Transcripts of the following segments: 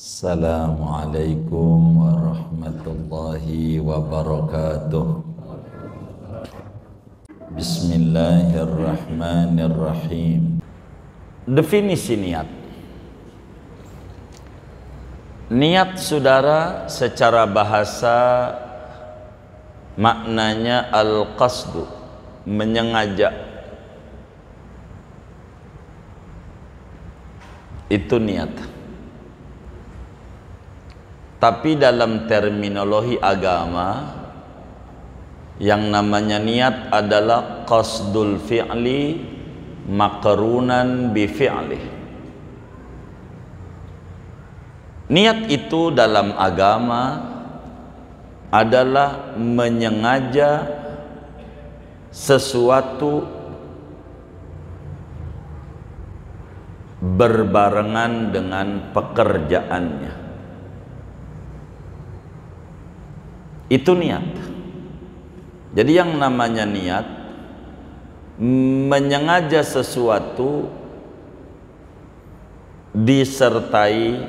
Assalamualaikum warahmatullahi wabarakatuh. Bismillahirrahmanirrahim. Definisi niat. Niat, saudara, secara bahasa maknanya al-qasdu, menyengaja. Itu niat. Tapi dalam terminologi agama, yang namanya niat adalah qasdul fi'li maqrunan bi fi'li. Niat itu dalam agama adalah menyengaja sesuatu berbarengan dengan pekerjaannya. Itu niat. Jadi yang namanya niat, menyengaja sesuatu disertai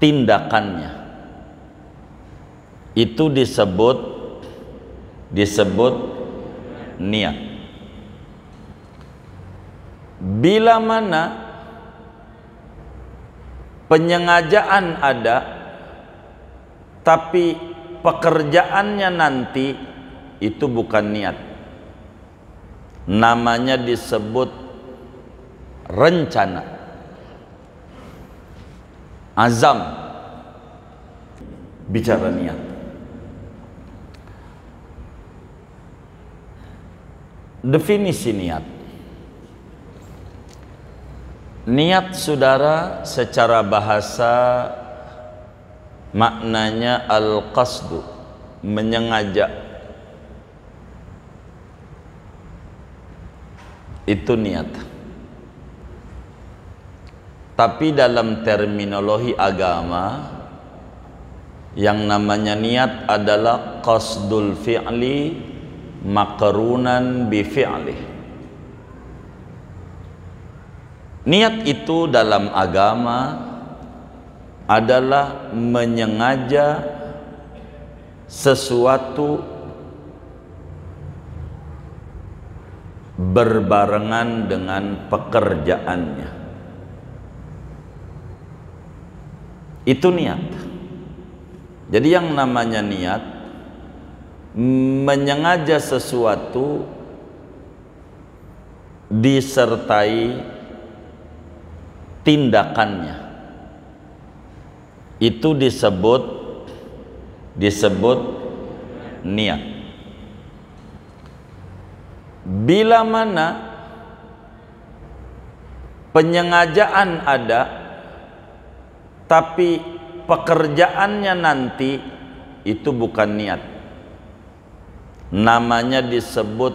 tindakannya. Itu disebut niat. Bila mana penyengajaan ada, tapi pekerjaannya nanti, itu bukan niat. Namanya disebut rencana, azam. Bicara niat. Definisi niat. Niat, saudara, secara bahasa maknanya al-qasdu, menyengaja. Itu niat. Tapi dalam terminologi agama, yang namanya niat adalah qasdul fi'li maqrunan bi fi'li. Niat itu dalam agama adalah menyengaja sesuatu berbarengan dengan pekerjaannya. Itu niat. Jadi yang namanya niat, menyengaja sesuatu disertai tindakannya. Itu disebut niat. Bila mana penyengajaan ada, tapi pekerjaannya nanti, itu bukan niat. Namanya disebut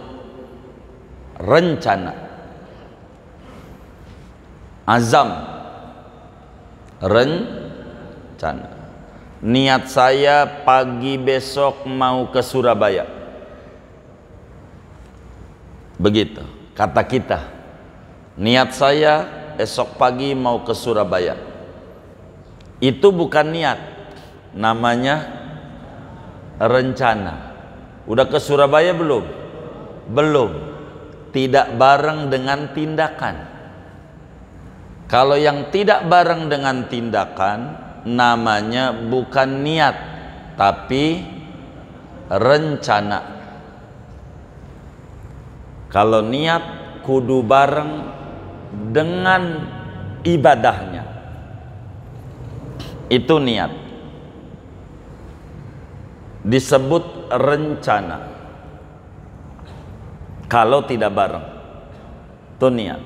rencana, azam, rencana. Niat saya pagi besok mau ke Surabaya. Begitu kata kita. Niat saya esok pagi mau ke Surabaya. Itu bukan niat. Namanya rencana. Udah ke Surabaya belum? Belum. Tidak bareng dengan tindakan. Kalau yang tidak bareng dengan tindakan, namanya bukan niat, tapi rencana. Kalau niat kudu bareng dengan ibadahnya. Itu niat. Disebut rencana. Kalau tidak bareng, itu niat.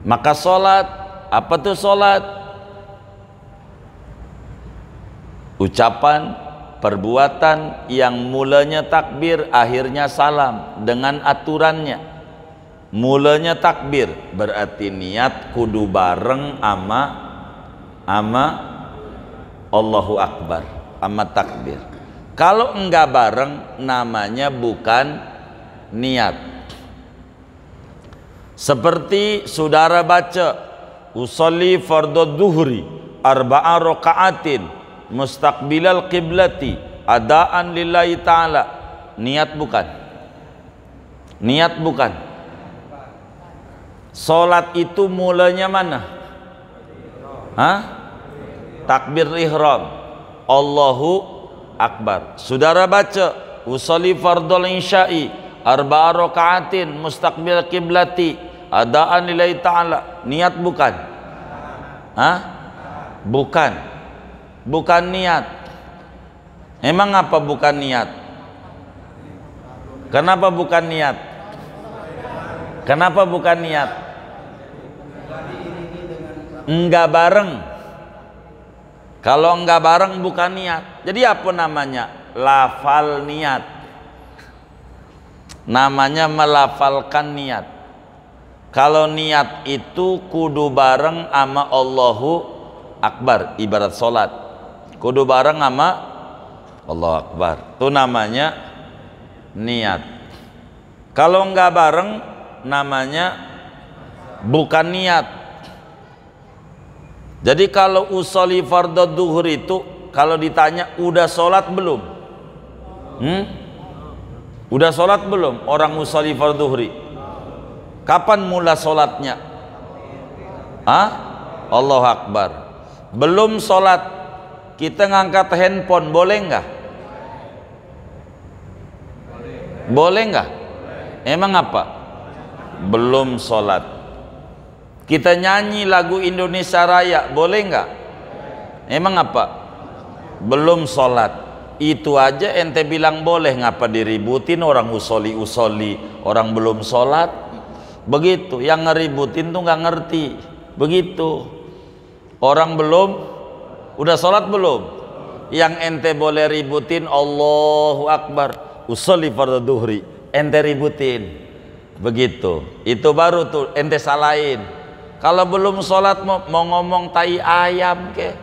Maka sholat, apa tuh sholat? Ucapan, perbuatan yang mulanya takbir, akhirnya salam, dengan aturannya. Mulanya takbir, berarti niat kudu bareng ama Allahu Akbar, ama takbir. Kalau enggak bareng, namanya bukan niat. Seperti saudara baca usolli fardhu dhuhri arba'a raka'atin mustaqbilal qiblati adaan lillahi ta'ala. Niat bukan? Niat bukan? Salat itu mulanya mana? Hah? Takbir ihram, Allahu Akbar. Saudara baca usolli fardhul isya'i arba'a raka'atin mustaqbil qiblati adaan lillahi ta'ala. Niat bukan? Hah? Bukan. Bukan niat. Emang apa bukan niat? Kenapa bukan niat? Kenapa bukan niat? Enggak bareng. Kalau enggak bareng bukan niat. Jadi apa namanya? Lafal niat. Namanya melafalkan niat. Kalau niat itu kudu bareng sama Allahu Akbar, ibarat sholat kudu bareng sama Allahu Akbar, itu namanya niat. Kalau enggak bareng namanya bukan niat. Jadi kalau usolli fardhu dhuhur itu kalau ditanya udah sholat belum? Udah sholat belum orang usolli fardhu dhuhri? Kapan mula sholatnya? Allahu Akbar. Belum sholat kita ngangkat handphone boleh nggak? Boleh nggak? Emang apa? Belum sholat. Kita nyanyi lagu Indonesia Raya boleh nggak? Emang apa? Belum sholat. Itu aja ente bilang boleh, ngapa diributin orang usoli orang belum sholat? Begitu, yang ngeributin tuh nggak ngerti. Begitu, orang belum, udah sholat belum? Yang ente boleh ributin Allahu Akbar, usolli fardhu dhuhri, ente ributin. Begitu, itu baru tuh ente salahin. Kalau belum sholat mau ngomong tai ayam ke,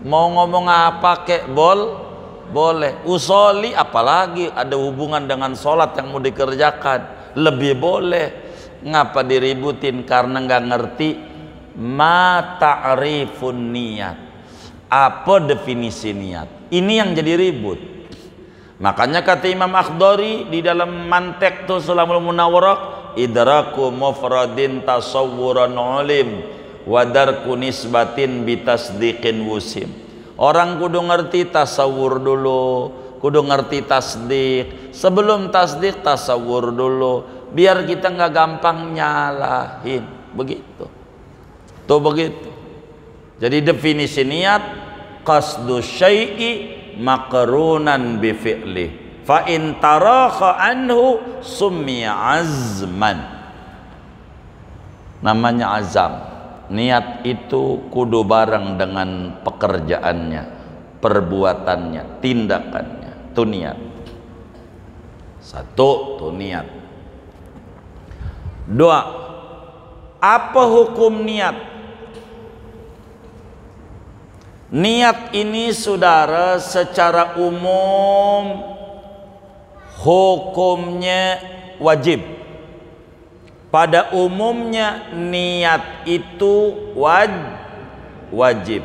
mau ngomong apa ke, boleh. Usolli apalagi ada hubungan dengan sholat yang mau dikerjakan, lebih boleh. Ngapa diributin? Karena nggak ngerti ma ta'rifun niat, apa definisi niat. Ini yang jadi ribut. Makanya kata Imam Akhdari di dalam Mantek tuh Sulamul Munawwarah, idraku mufradin tasawwuran ulim wadarku nisbatin bitasdiqin wusim. Orang kudu ngerti tasawur dulu, kudu ngerti tasdik. Sebelum tasdik tasawur dulu, biar kita nggak gampang nyalahin. Begitu tuh, begitu. Jadi definisi niat qasdu syai'i maqrunan bi fi'li fa in tarakha anhu summiya azman. Namanya azam. Niat itu kudu bareng dengan pekerjaannya, perbuatannya, tindakannya. Itu niat. Satu, tuh niat. Dua, apa hukum niat? Niat ini saudara secara umum hukumnya wajib. Pada umumnya niat itu wajib.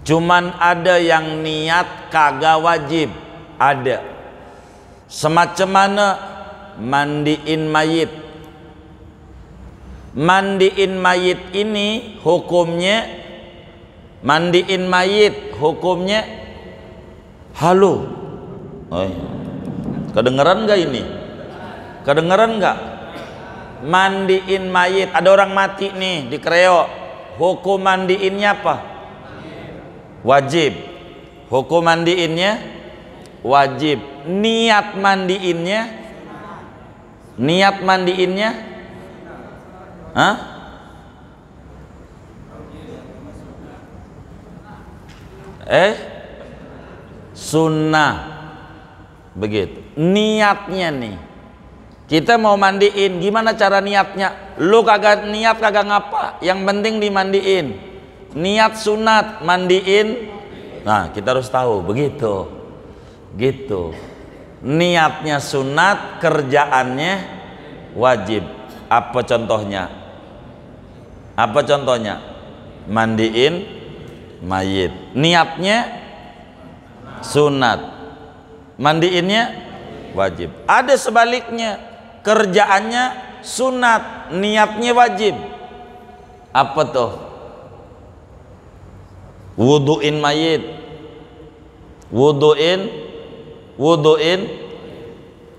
Cuman ada yang niat kagak wajib. Ada. Semacam mana? Mandiin mayit. Mandiin mayit ini hukumnya, mandiin mayit hukumnya halo. Oh, iya. Kedengeran nggak ini? Kedengeran nggak? Mandiin mayit, ada orang mati nih di kreo, hukum mandiinnya apa? Wajib. Hukum mandiinnya wajib. Niat mandiinnya, niat mandiinnya, sunnah. Begitu. Niatnya nih. Kita mau mandiin, gimana cara niatnya? Lu kagak niat kagak ngapa, yang penting dimandiin. Niat sunat, mandiin. Nah, kita harus tahu, begitu. Gitu. Niatnya sunat, kerjaannya wajib. Apa contohnya? Apa contohnya? Mandiin mayit. Niatnya sunat, mandiinnya wajib. Ada sebaliknya, kerjaannya sunat, niatnya wajib. Apa tuh? Wuduin mayit. Wuduin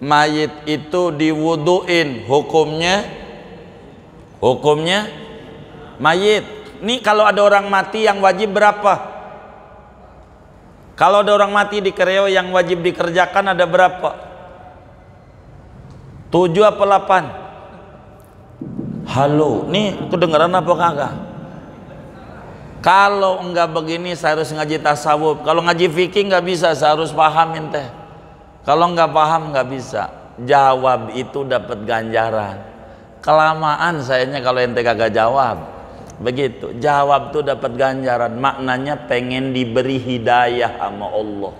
mayit itu diwuduin, hukumnya mayit. Nih kalau ada orang mati yang wajib berapa? Kalau ada orang mati di Kreo yang wajib dikerjakan ada berapa? 7 apa 8? Halo, nih kedengeran apa kagak? Kalau enggak begini saya harus ngaji tasawuf. Kalau ngaji fikih nggak bisa, saya harus pahamin teh. Kalau nggak paham nggak bisa. Jawab itu dapat ganjaran. Kelamaan sayanya kalau ente kagak jawab. Begitu. Jawab tuh dapat ganjaran. Maknanya pengen diberi hidayah sama Allah.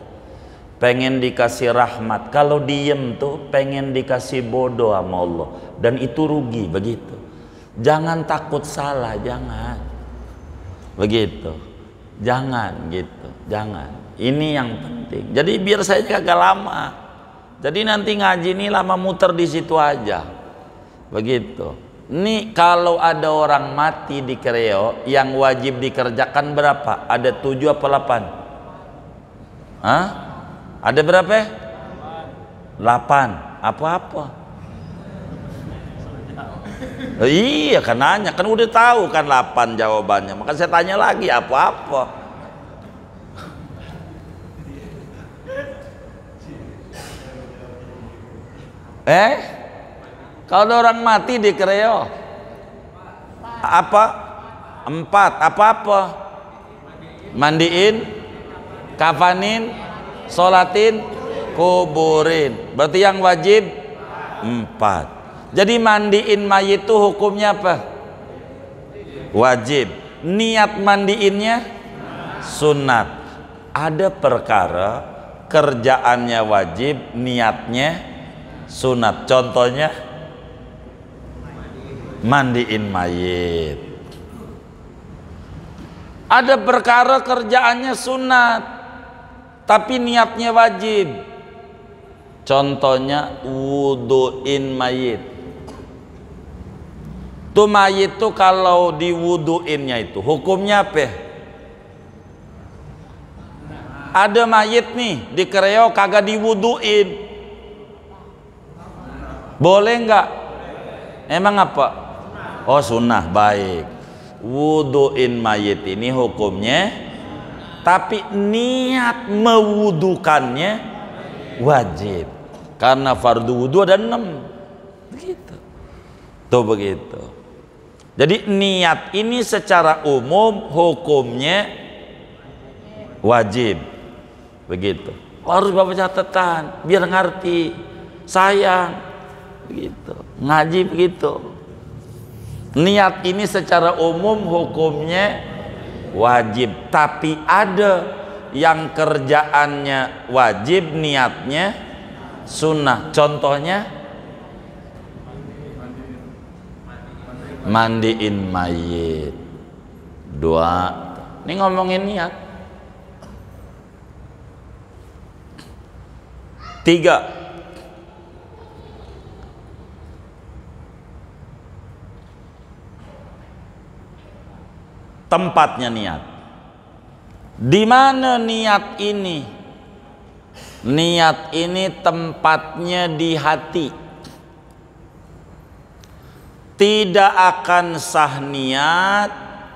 Pengen dikasih rahmat. Kalau diem tuh pengen dikasih bodoh sama Allah. Dan itu rugi begitu. Jangan takut salah, jangan. Begitu. Jangan gitu. Jangan. Ini yang penting. Jadi biar saya kagak lama. Jadi nanti ngaji ini lama muter di situ aja. Begitu. Ini kalau ada orang mati di Kreo yang wajib dikerjakan berapa? Ada 7 apa 8? Hah? Ada berapa? 8. Apa-apa? Iya kan nanya, kan udah tahu kan 8 jawabannya. Maka saya tanya lagi apa-apa. Kalau ada orang mati di Kreo apa? 4. Apa-apa? Mandiin, kafanin, sholatin, kuburin. Berarti yang wajib 4. Jadi mandiin mayit itu hukumnya apa? Wajib. Niat mandiinnya sunat. Ada perkara kerjaannya wajib, niatnya sunat. Contohnya mandiin mayit. Ada perkara kerjaannya sunat tapi niatnya wajib. Contohnya wuduin mayit. Tuh mayit tuh kalau diwuduinnya itu hukumnya apa? Ada mayit nih di Kreo kagak diwuduin. Boleh nggak? Emang apa? Oh sunnah, baik. Wuduin mayit ini hukumnya, tapi niat mewudukannya wajib. Karena fardu wudu ada 6. Begitu. Tuh begitu. Jadi niat ini secara umum hukumnya wajib. Begitu. Harus bapak catatan biar ngerti. Sayang. Begitu. Ngaji begitu. Niat ini secara umum hukumnya wajib, tapi ada yang kerjaannya wajib, niatnya sunnah. Contohnya mandiin mayit. 2. Ini ngomongin niat. 3. Tempatnya niat. Di mana niat ini? Niat ini tempatnya di hati. Tidak akan sah niat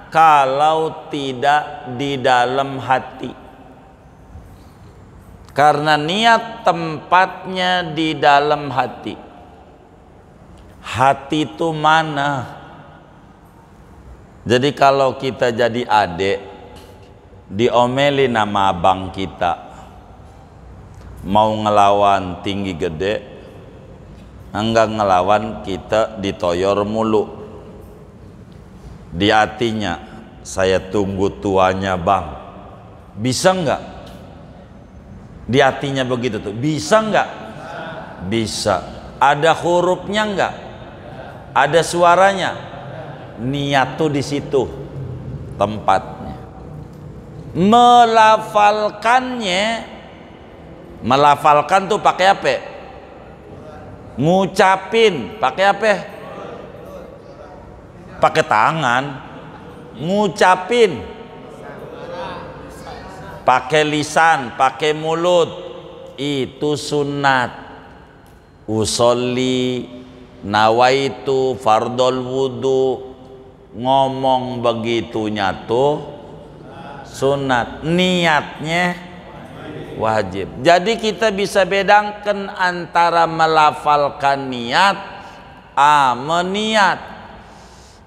kalau tidak di dalam hati. Karena niat tempatnya di dalam hati. Hati itu mana? Jadi kalau kita jadi adik, diomelin nama abang kita, mau ngelawan tinggi gede, enggak ngelawan, kita ditoyor mulu. Di hatinya, saya tunggu tuanya bang. Bisa enggak? Di hatinya begitu tuh. Bisa enggak? Bisa. Ada hurufnya enggak? Ada suaranya? Niat tuh di situ tempatnya. Melafalkan tuh pakai apa? Ngucapin pakai apa? Pakai tangan. Ngucapin pakai lisan, pakai mulut, itu sunat. Usolli, nawaitu, fardol wudu, ngomong begitunya tuh sunat, niatnya wajib. Jadi kita bisa bedakan antara melafalkan niat sama niat.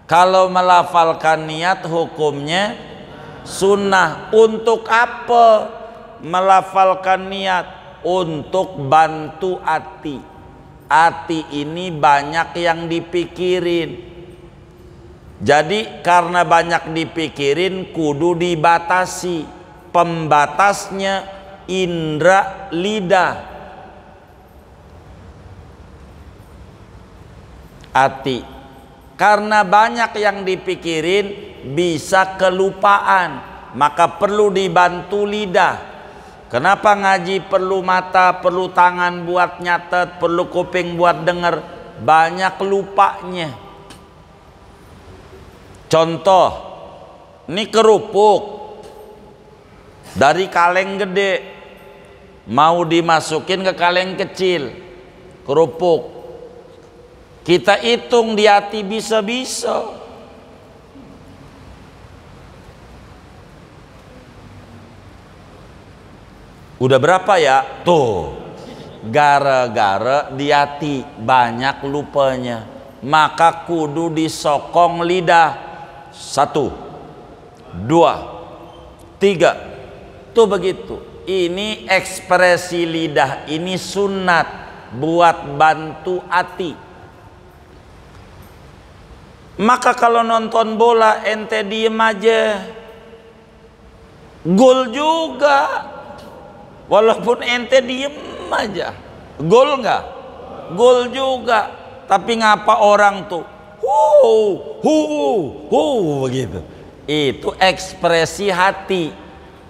Kalau melafalkan niat hukumnya sunnah. Untuk apa melafalkan niat? Untuk bantu hati. Hati ini banyak yang dipikirin. Jadi karena banyak dipikirin kudu dibatasi. Pembatasnya indra lidah. Hati. Karena banyak yang dipikirin bisa kelupaan, maka perlu dibantu lidah. Kenapa ngaji perlu mata, perlu tangan buat nyatet, perlu kuping buat denger? Banyak lupanya. Contoh, ini kerupuk dari kaleng gede mau dimasukin ke kaleng kecil, kerupuk. Kita hitung di hati bisa-bisa. Udah berapa ya? Tuh, gara-gara di hati banyak lupanya, maka kudu disokong lidah. 1, 2, 3. Tuh begitu. Ini ekspresi lidah, ini sunat buat bantu hati. Maka kalau nonton bola ente diem aja, gol juga. Walaupun ente diem aja, gol nggak? Gol juga. Tapi ngapa orang tuh begitu? Itu ekspresi hati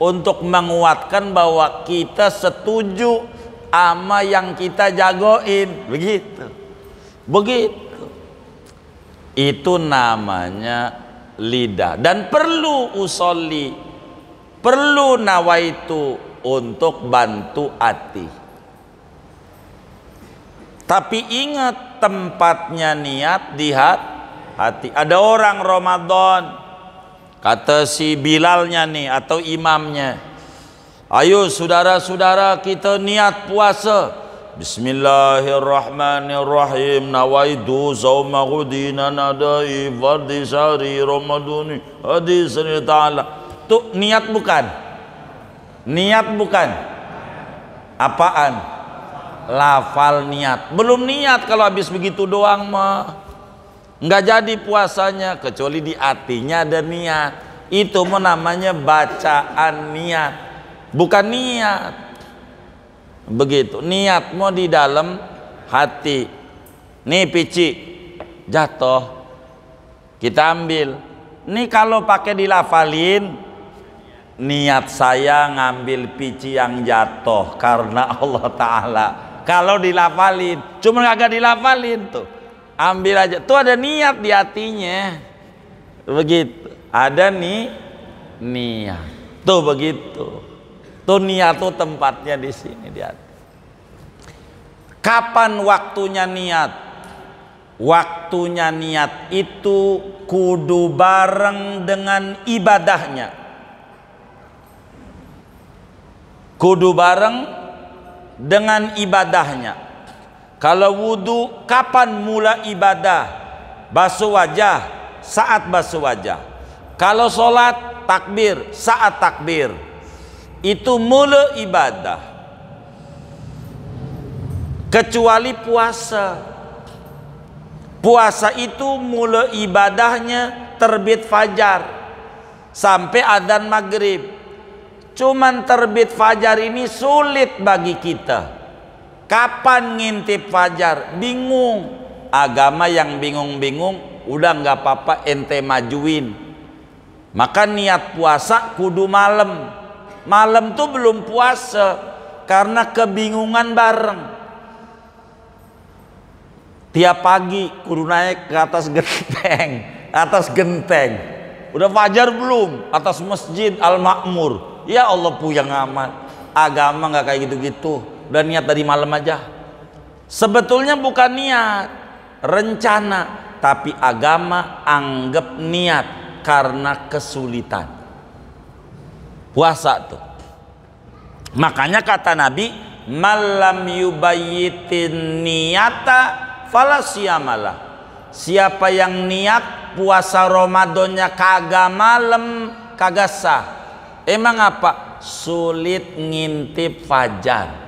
untuk menguatkan bahwa kita setuju sama yang kita jagoin. Begitu. Itu namanya lidah. Dan perlu usolli, perlu nawaitu untuk bantu hati. Tapi ingat, tempatnya niat di hati. Ada orang Ramadan, kata si Bilalnya nih atau imamnya, ayo saudara-saudara kita niat puasa. Bismillahirrahmanirrahim. Nawaitu sauma ghudina nadai fardi syahri ramaduni hadis ta'ala. Tuh niat bukan? Niat bukan? Apaan? Lafal niat. Belum niat kalau habis begitu doang mah nggak jadi puasanya, kecuali di hatinya ada niat. Itu mah namanya bacaan niat, bukan niat. Begitu, niat mau di dalam hati. Nih pici jatuh, kita ambil. Nih kalau pakai dilafalin, niat saya ngambil pici yang jatuh karena Allah Ta'ala. Kalau dilafalin, cuma agak dilafalin tuh, ambil aja. Tuh ada niat di hatinya. Begitu, ada nih niat. Tuh begitu. Tuh niat tuh tempatnya di sini di hati. Kapan waktunya niat? Waktunya niat itu kudu bareng dengan ibadahnya. Kudu bareng dengan ibadahnya. Kalau wudu, kapan mula ibadah? Basuh wajah, saat basuh wajah. Kalau sholat, takbir, saat takbir. Itu mula ibadah. Kecuali puasa. Puasa itu mula ibadahnya terbit fajar sampai adzan maghrib. Cuman terbit fajar ini sulit bagi kita. Kapan ngintip fajar? Bingung. Agama yang bingung-bingung udah nggak apa-apa ente majuin. Maka niat puasa kudu malam. Malam tuh belum puasa karena kebingungan bareng. Tiap pagi kudu naik ke atas genteng, udah fajar belum, atas masjid Al-Ma'mur. Ya Allah puyeng amat. Agama nggak kayak gitu-gitu. Udah niat dari malam aja. Sebetulnya bukan niat, rencana, tapi agama anggap niat karena kesulitan. Puasa tuh. Makanya kata Nabi, malam yubayyitin niyata falasiyamalah. Siapa yang niat puasa Ramadannya kagak malam, kagak sah. Emang apa? Sulit ngintip fajar.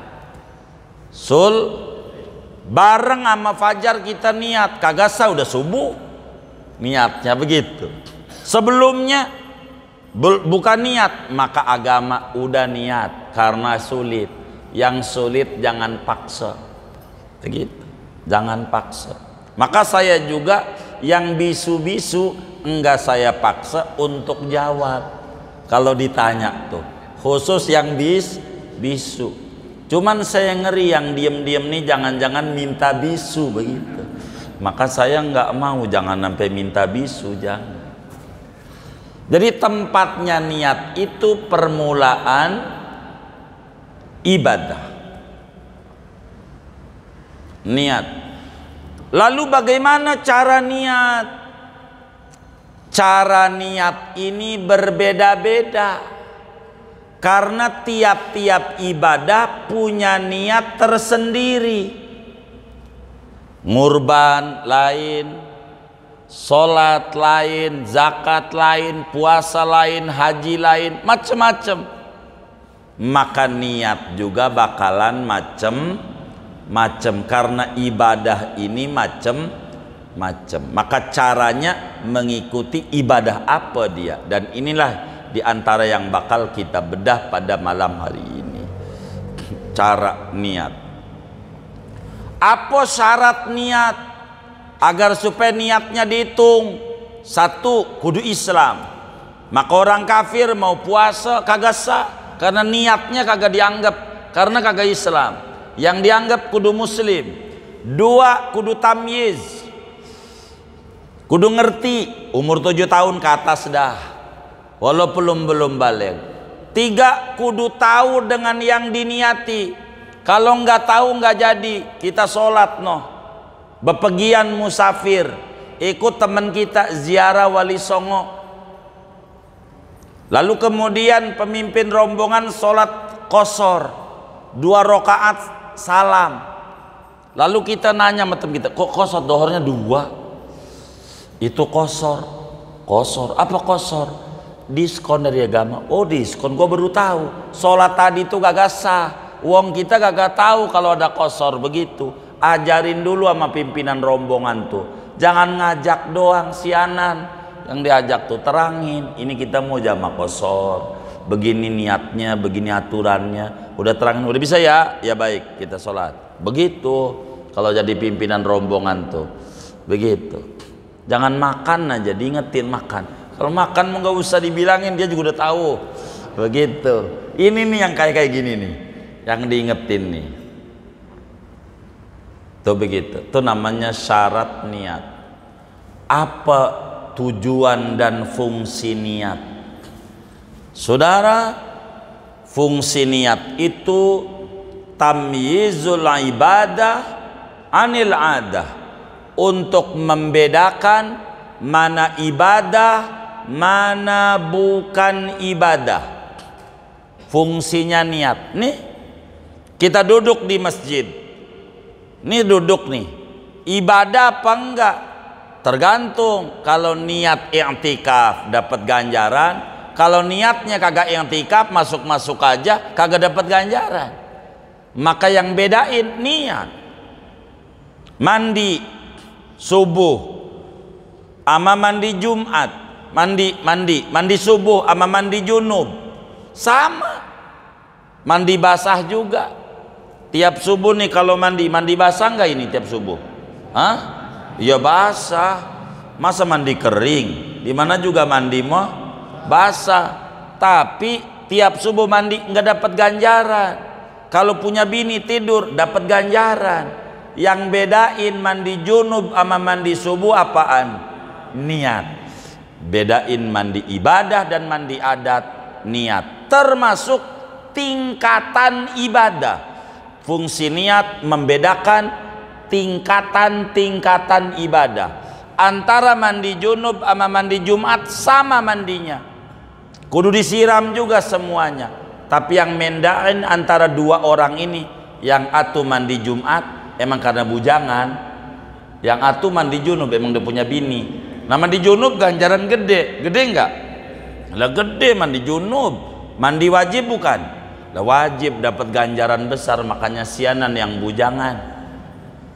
Bareng sama fajar kita niat, kagak sah udah subuh. Niatnya begitu. Sebelumnya bukan niat, maka agama udah niat karena sulit. Yang sulit jangan paksa. Begitu. Jangan paksa. Maka saya juga yang bisu-bisu enggak saya paksa untuk jawab. Kalau ditanya tuh, khusus yang bisu. Cuman saya ngeri yang diem-diem nih jangan-jangan minta bisu begitu. Maka saya nggak mau, jangan sampai minta bisu, jangan. Jadi tempatnya niat itu permulaan ibadah. Niat. Lalu bagaimana cara niat? Cara niat ini berbeda-beda. Karena tiap-tiap ibadah punya niat tersendiri. Ngurban lain, sholat lain, zakat lain, puasa lain, haji lain, macam-macam. Maka niat juga bakalan macam-macam karena ibadah ini macam-macam. Maka caranya mengikuti ibadah apa dia, dan inilah di antara yang bakal kita bedah pada malam hari ini. Cara niat. Apa syarat niat agar supaya niatnya dihitung? Satu, kudu Islam. Maka orang kafir mau puasa kagak sah karena niatnya kagak dianggap, karena kagak Islam. Yang dianggap kudu Muslim. Dua, kudu tamyiz, kudu ngerti, umur 7 tahun ke atas dah, walaupun belum balik. 3, kudu tahu dengan yang diniati. Kalau nggak tahu nggak jadi. Kita sholat bepergian musafir, ikut teman kita ziarah Wali Songo, lalu kemudian pemimpin rombongan sholat qashar 2 rakaat salam. Lalu kita nanya sama teman kita, kok qashar dohornya 2? Itu qashar. Apa qashar? Diskon dari agama. Oh diskon, gua baru tahu. Sholat tadi itu gak sah. Uang kita gak tahu kalau ada qashar begitu. Ajarin dulu sama pimpinan rombongan tuh. Jangan ngajak doang sianan. Yang diajak tuh terangin. Ini kita mau jamaah qashar. Begini niatnya, begini aturannya. Udah terangin, udah bisa ya? Ya baik, kita sholat. Begitu. Kalau jadi pimpinan rombongan tuh. Begitu. Jangan makan aja, diingetin makan. Kalau makan mau nggak usah dibilangin, dia juga udah tahu. Begitu. Ini nih yang kayak gini nih, yang diingetin nih. Tuh begitu. Itu namanya syarat niat. Apa tujuan dan fungsi niat? Saudara, fungsi niat itu tamyizul ibadah anil adah, untuk membedakan mana ibadah, mana bukan ibadah. Fungsinya niat. Nih kita duduk di masjid, nih duduk nih, ibadah apa enggak? Tergantung. Kalau niat i'tikaf dapat ganjaran, kalau niatnya kagak i'tikaf, masuk-masuk aja kagak dapat ganjaran. Maka yang bedain niat. Mandi subuh ama mandi Jumat, mandi subuh ama mandi junub sama. Mandi basah juga. Tiap subuh nih kalau mandi basah nggak ini tiap subuh? Hah? Ya basah. Masa mandi kering? Di mana juga mandi mah basah. Tapi tiap subuh mandi nggak dapat ganjaran. Kalau punya bini tidur dapat ganjaran. Yang bedain mandi junub sama mandi subuh apaan? Niat. Bedain mandi ibadah dan mandi adat, niat. Termasuk tingkatan ibadah. Fungsi niat membedakan tingkatan-tingkatan ibadah. Antara mandi junub sama mandi Jumat sama mandinya. Kudu disiram juga semuanya. Tapi yang mendain antara dua orang ini, yang atu mandi Jumat emang karena bujangan, yang atu mandi junub emang dia punya bini. Nah mandi junub ganjaran gede, gede enggak? Lah gede mandi junub, mandi wajib bukan? Lah wajib dapat ganjaran besar, makanya sianan yang bujangan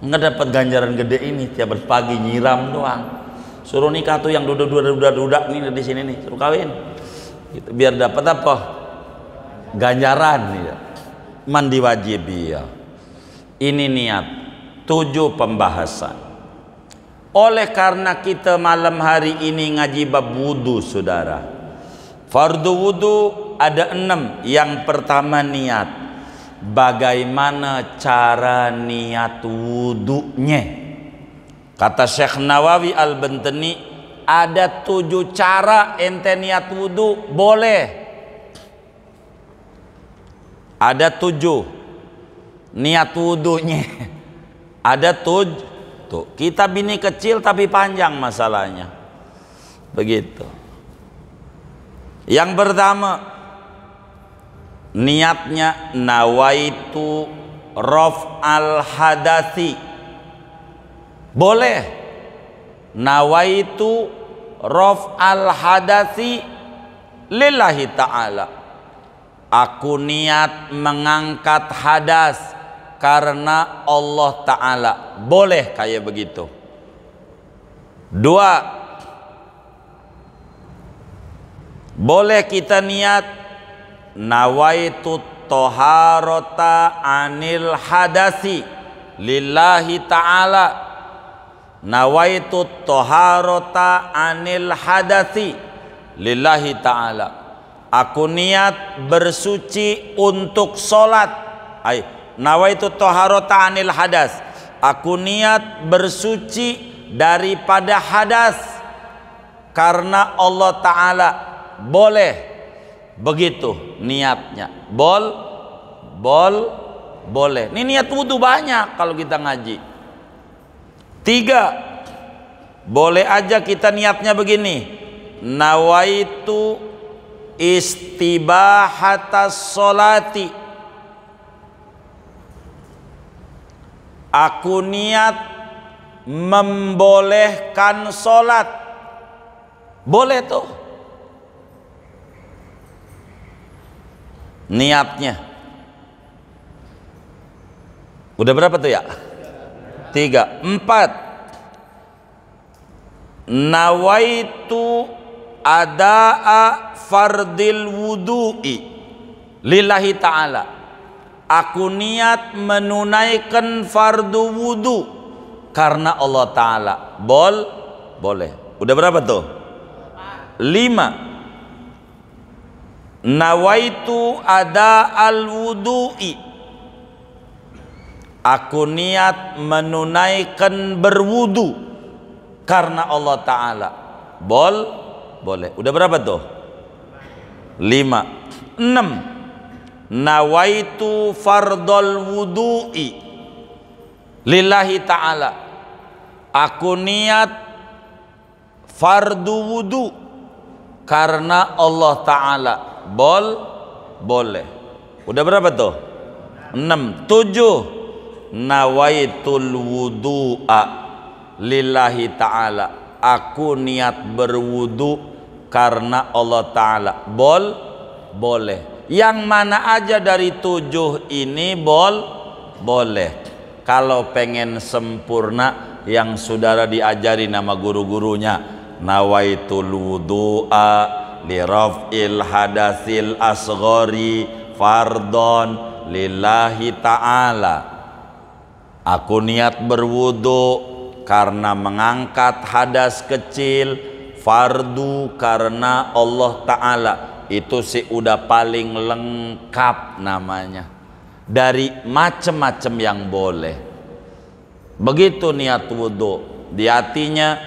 nggak dapat ganjaran gede ini, tiap pagi nyiram doang. Suruh nikah tuh yang duda nih di sini nih, suruh kawin, gitu, biar dapat apa? Ganjaran ya. Mandi wajib ya. Ini niat. 7 pembahasan. Oleh karena kita malam hari ini ngaji bab wudu, saudara. Fardu wudu ada 6. Yang pertama niat. Bagaimana cara niat wudunya? Kata Syekh Nawawi Al-Bantani, ada 7 cara ente niat wudu boleh. Ada 7 niat wudunya. Ada 7. Tuh, kita bini kecil tapi panjang masalahnya. Begitu. Yang pertama, niatnya nawaitu raf'al hadasi. Boleh. Nawaitu raf'al hadasi lillahi ta'ala. Aku niat mengangkat hadas karena Allah Ta'ala. Boleh kayak begitu. 2, boleh kita niat nawaitu toharota anil hadasi lillahi ta'ala. Nawaitu toharota anil hadasi lillahi ta'ala. Aku niat bersuci untuk sholat. Nawaitu toharota anil hadas. Aku niat bersuci daripada hadas karena Allah Ta'ala. Boleh begitu niatnya. Boleh. Ini niat wudu banyak kalau kita ngaji. 3, boleh aja kita niatnya begini. Nawaitu istibahatas sholati. Aku niat membolehkan sholat. Boleh tuh niatnya. Udah berapa tuh ya? 3. 4, nawaitu ada'a fardil wudu'i lillahi ta'ala. Aku niat menunaikan fardu wudu karena Allah Ta'ala. Boleh. Udah berapa tuh? 5, nawaitu ada'al wudu'i. Aku niat menunaikan berwudu karena Allah Ta'ala. Boleh. Udah berapa tuh? 5. 6, nawaitu fardol wudu'i lillahi ta'ala. Aku niat fardu wudu karena Allah Ta'ala. Boleh. Udah berapa tuh? 6. 7, nawaitul wudu'a lillahi ta'ala. Aku niat berwudu karena Allah Ta'ala. Boleh. Yang mana aja dari 7 ini boleh. Kalau pengen sempurna yang saudara diajari nama guru-gurunya, nawaitul wudu'a li raf'il hadasil asghari fardon lillahi ta'ala. Aku niat berwudu karena mengangkat hadas kecil, fardu karena Allah Ta'ala. Itu sih udah paling lengkap namanya, dari macam-macam yang boleh. Begitu niat wudhu, di hatinya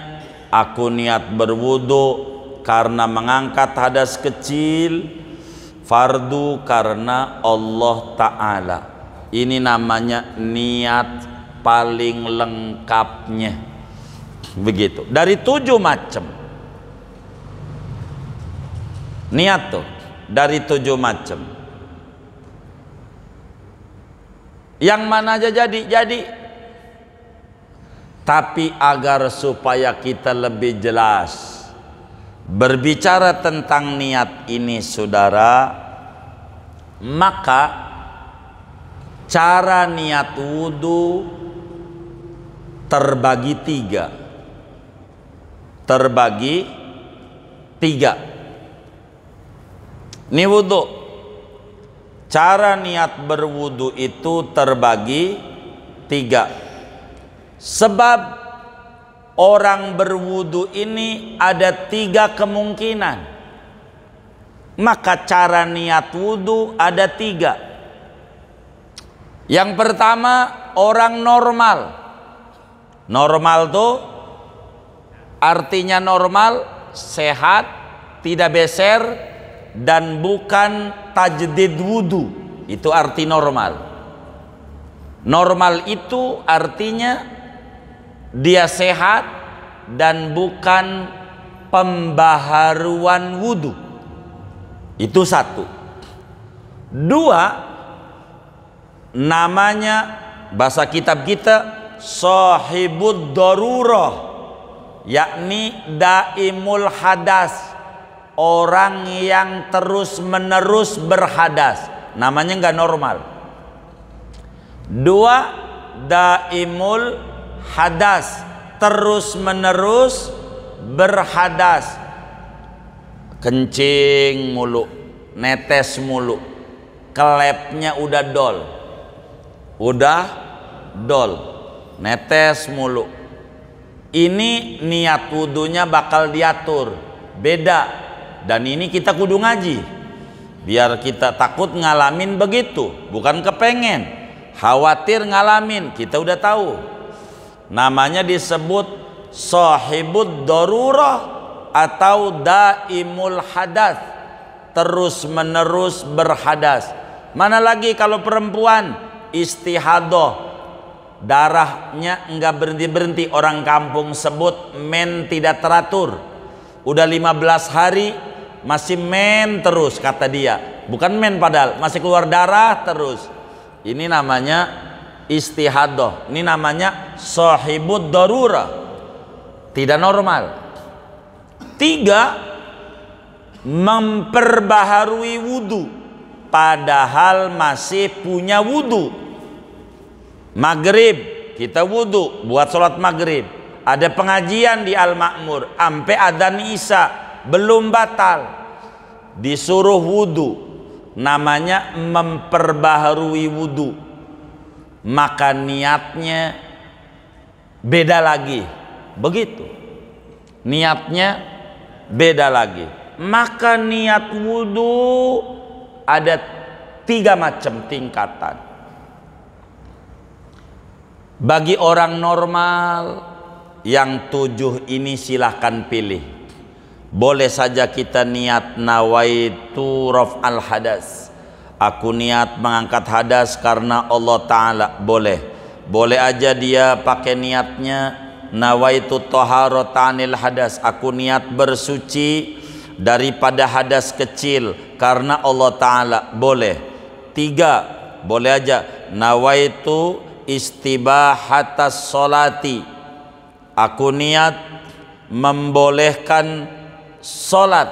aku niat berwudhu karena mengangkat hadas kecil, fardu karena Allah Ta'ala. Ini namanya niat paling lengkapnya. Begitu, dari 7 macam niat tuh, dari 7 macam. Yang mana aja jadi. Tapi agar supaya kita lebih jelas berbicara tentang niat ini, saudara, maka cara niat wudhu terbagi 3. Terbagi 3. Ini wudhu. Cara niat berwudhu itu terbagi 3. Sebab orang berwudhu ini ada 3 kemungkinan. Maka cara niat wudhu ada 3. Yang pertama, orang normal. Normal tuh artinya normal, sehat, tidak beser, dan bukan tajdid wudhu. Itu arti normal. Normal itu artinya dia sehat dan bukan pembaharuan wudhu. Itu 1. 2, namanya bahasa kitab kita sahibud darurah, yakni daimul hadas, orang yang terus menerus berhadas, namanya nggak normal. 2, daimul hadas, terus menerus berhadas, kencing mulu, netes mulu, kelepnya udah dol, netes mulu. Ini niat wudhunya bakal diatur beda, dan ini kita kudu ngaji biar kita takut ngalamin begitu, bukan kepengen, khawatir ngalamin. Kita udah tahu, namanya disebut sahibud darurah atau daimul hadas, terus menerus berhadas. Mana lagi kalau perempuan istihadah, darahnya enggak berhenti-berhenti, orang kampung sebut men tidak teratur. Udah 15 hari masih men terus, kata dia. Bukan men padahal masih keluar darah terus. Ini namanya istihadah. Ini namanya sahibud darurah, tidak normal. 3, memperbaharui wudhu padahal masih punya wudhu. Maghrib kita wudhu buat sholat maghrib, ada pengajian di Al-Ma'mur sampai adzan Isya belum batal, disuruh wudhu, namanya memperbaharui wudhu. Maka niatnya beda lagi. Begitu, niatnya beda lagi. Maka niat wudhu ada 3 macam tingkatan. Bagi orang normal yang 7 ini silahkan pilih. Boleh saja kita niat nawaitu raf'al hadas, aku niat mengangkat hadas karena Allah Ta'ala. Boleh aja dia pakai niatnya nawaitu taharatanil hadas, aku niat bersuci daripada hadas kecil karena Allah Ta'ala. Boleh. 3, boleh aja nawaitu istibahatas sholati, aku niat membolehkan sholat.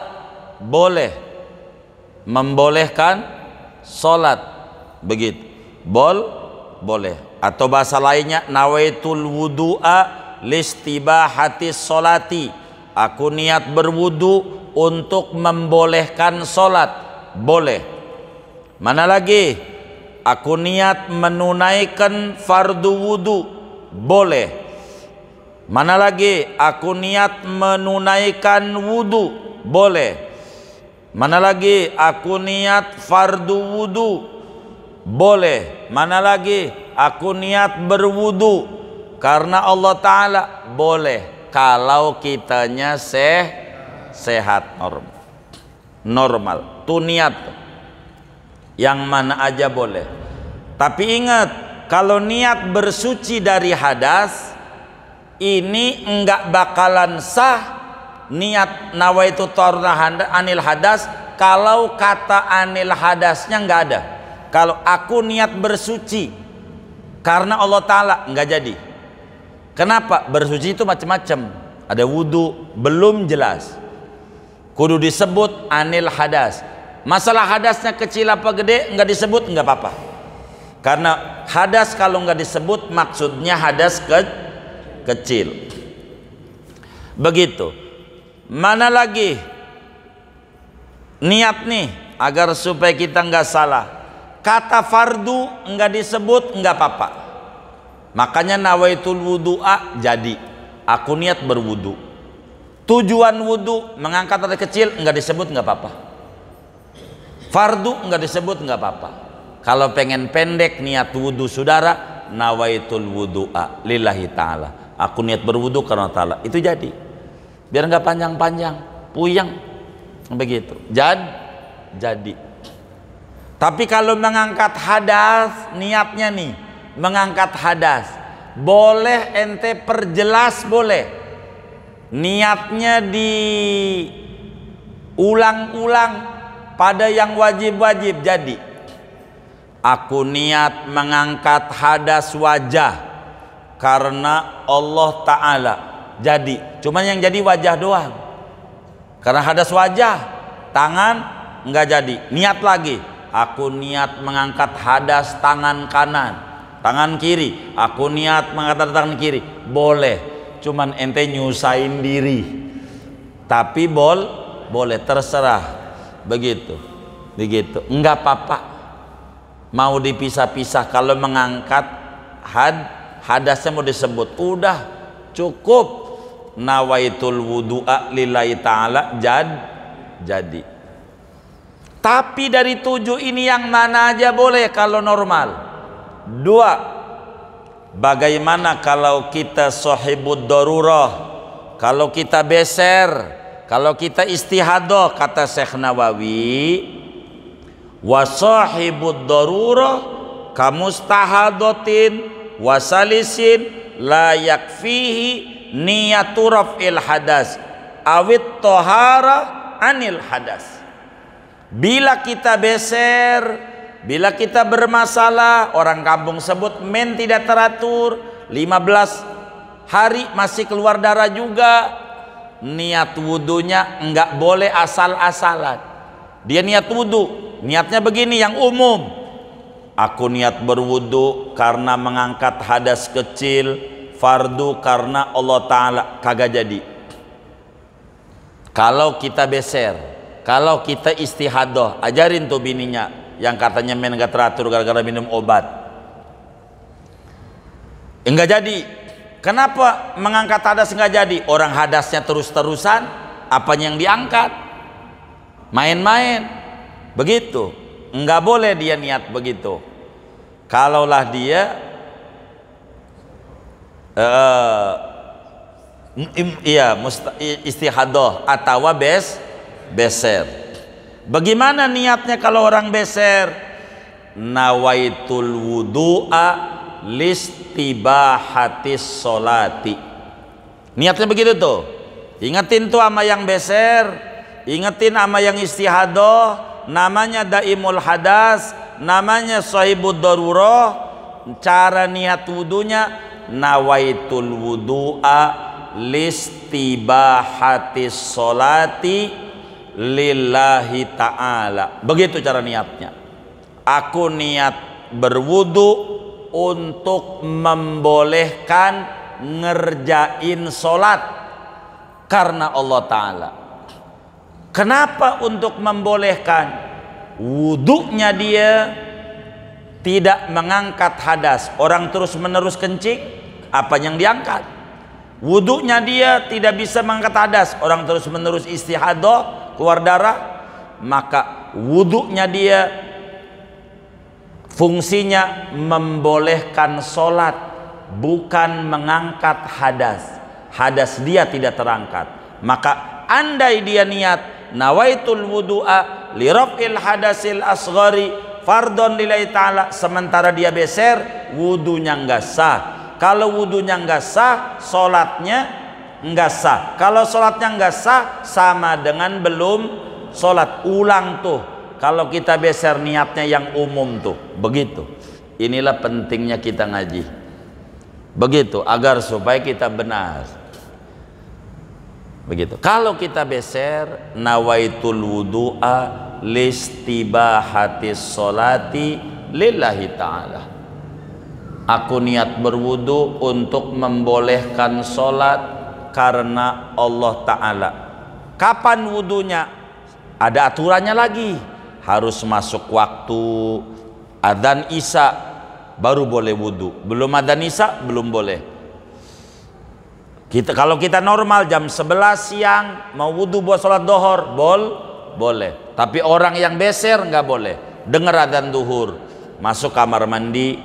Boleh, membolehkan sholat, begitu. Boleh. Atau bahasa lainnya nawaitul wudu'a listibahatis sholati, aku niat berwudu untuk membolehkan sholat. Boleh. Mana lagi? Aku niat menunaikan fardu wudu. Boleh. Mana lagi? Aku niat menunaikan wudu, boleh. Mana lagi? Aku niat fardu wudu, boleh. Mana lagi? Aku niat berwudu karena Allah Ta'ala, boleh. Kalau kitanya sehat, normal. Tuh niat yang mana aja boleh. Tapi ingat, kalau niat bersuci dari hadas, ini enggak bakalan sah niat nawaitu taharah anil hadas kalau kata anil hadasnya enggak ada. Kalau aku niat bersuci karena Allah Ta'ala, enggak jadi. Kenapa? Bersuci itu macam-macam. Ada wudu, belum jelas. Kudu disebut anil hadas. Masalah hadasnya kecil apa gede, enggak disebut, enggak apa-apa. Karena hadas kalau enggak disebut maksudnya hadas kecil. Begitu. Mana lagi? Niat nih agar supaya kita enggak salah. Kata fardu enggak disebut, enggak apa-apa. Makanya nawaitul wudu'a jadi. Aku niat berwudu. Tujuan wudu mengangkat hadas kecil enggak disebut, enggak apa-apa. Fardu enggak disebut, enggak apa-apa. Kalau pengen pendek niat wudu saudara, nawaitul wudu'a lillahi ta'ala. Aku niat berwudu karena Ta'ala. Itu jadi. Biar enggak panjang-panjang, puyeng. Begitu. Jadi. Tapi kalau mengangkat hadas, niatnya nih mengangkat hadas, boleh ente perjelas, boleh. Niatnya diulang-ulang pada yang wajib-wajib. Jadi aku niat mengangkat hadas wajah karena Allah Ta'ala. Jadi cuman yang jadi wajah doang. Karena hadas wajah, tangan enggak jadi. Niat lagi, aku niat mengangkat hadas tangan kanan, tangan kiri. Aku niat mengangkat tangan kiri, boleh. Cuman ente nyusahin diri. Tapi boleh, terserah. Begitu. Enggak apa-apa. Mau dipisah-pisah. Kalau mengangkat hadasnya mau disebut, udah cukup. Nawaitul wudu'a lillahi ta'ala, jadi. Tapi dari 7 ini yang mana aja boleh kalau normal. 2, bagaimana kalau kita sahibud darurah, kalau kita beser, kalau kita istihadah, kata Syekh Nawawi, wa sahibud darurah kamustahadatin wasalisin la yakfihi niyatu raf'il hadas awit tohara anil hadas. Bila kita beser, bila kita bermasalah, orang kampung sebut men tidak teratur, 15 hari masih keluar darah juga, niat wudunya enggak boleh asal-asalan. Dia niat wudu, niatnya begini yang umum, aku niat berwudu karena mengangkat hadas kecil, fardu karena Allah Ta'ala, kagak jadi. Kalau kita beser, kalau kita istihadah, ajarin tuh bininya yang katanya men gak teratur gara-gara minum obat, enggak jadi. Kenapa mengangkat hadas enggak jadi? Orang hadasnya terus-terusan, apanya yang diangkat? Main-main. Begitu. Enggak boleh dia niat begitu. Kalaulah dia istihadah atau beser. Bagaimana niatnya kalau orang beser? Nawaitul wudu'a listibahatis sholati. Niatnya begitu tuh. Ingetin tuh sama yang beser, ingetin sama yang istihadah, namanya daimul hadas, namanya sahibud darurah. Cara niat wudunya nawaitul wudu'a listibahatis sholati lillahi ta'ala. Begitu cara niatnya. Aku niat berwudu untuk membolehkan ngerjain sholat karena Allah Ta'ala. Kenapa untuk membolehkan? Wudunya dia tidak mengangkat hadas. Orang terus menerus kencing, apa yang diangkat? Wudunya dia tidak bisa mengangkat hadas, orang terus menerus istihadah keluar darah, maka wudunya dia fungsinya membolehkan sholat, bukan mengangkat hadas. Hadas dia tidak terangkat. Maka andai dia niat nawaitul wudu'a li raf'il hadasil asghari fardhon lillahi ta'ala, sementara dia beser, wudunya enggak sah. Kalau wudunya enggak sah, sholatnya enggak sah. Kalau sholatnya enggak sah, sama dengan belum sholat. Ulang tuh. Kalau kita beser niatnya yang umum tuh. Begitu. Inilah pentingnya kita ngaji. Begitu, agar supaya kita benar. Begitu. Kalau kita beser nawaitul wudu'a listibahatis sholati lillahi ta'ala, aku niat berwudu untuk membolehkan sholat karena Allah Ta'ala. Kapan wudunya? Ada aturannya lagi. Harus masuk waktu adzan isya baru boleh wudu. Belum adzan isya belum boleh. Kalau kita normal jam 11 siang mau wudu buat sholat dohor, boleh. Tapi orang yang beser nggak boleh. Dengar adzan duhur, masuk kamar mandi,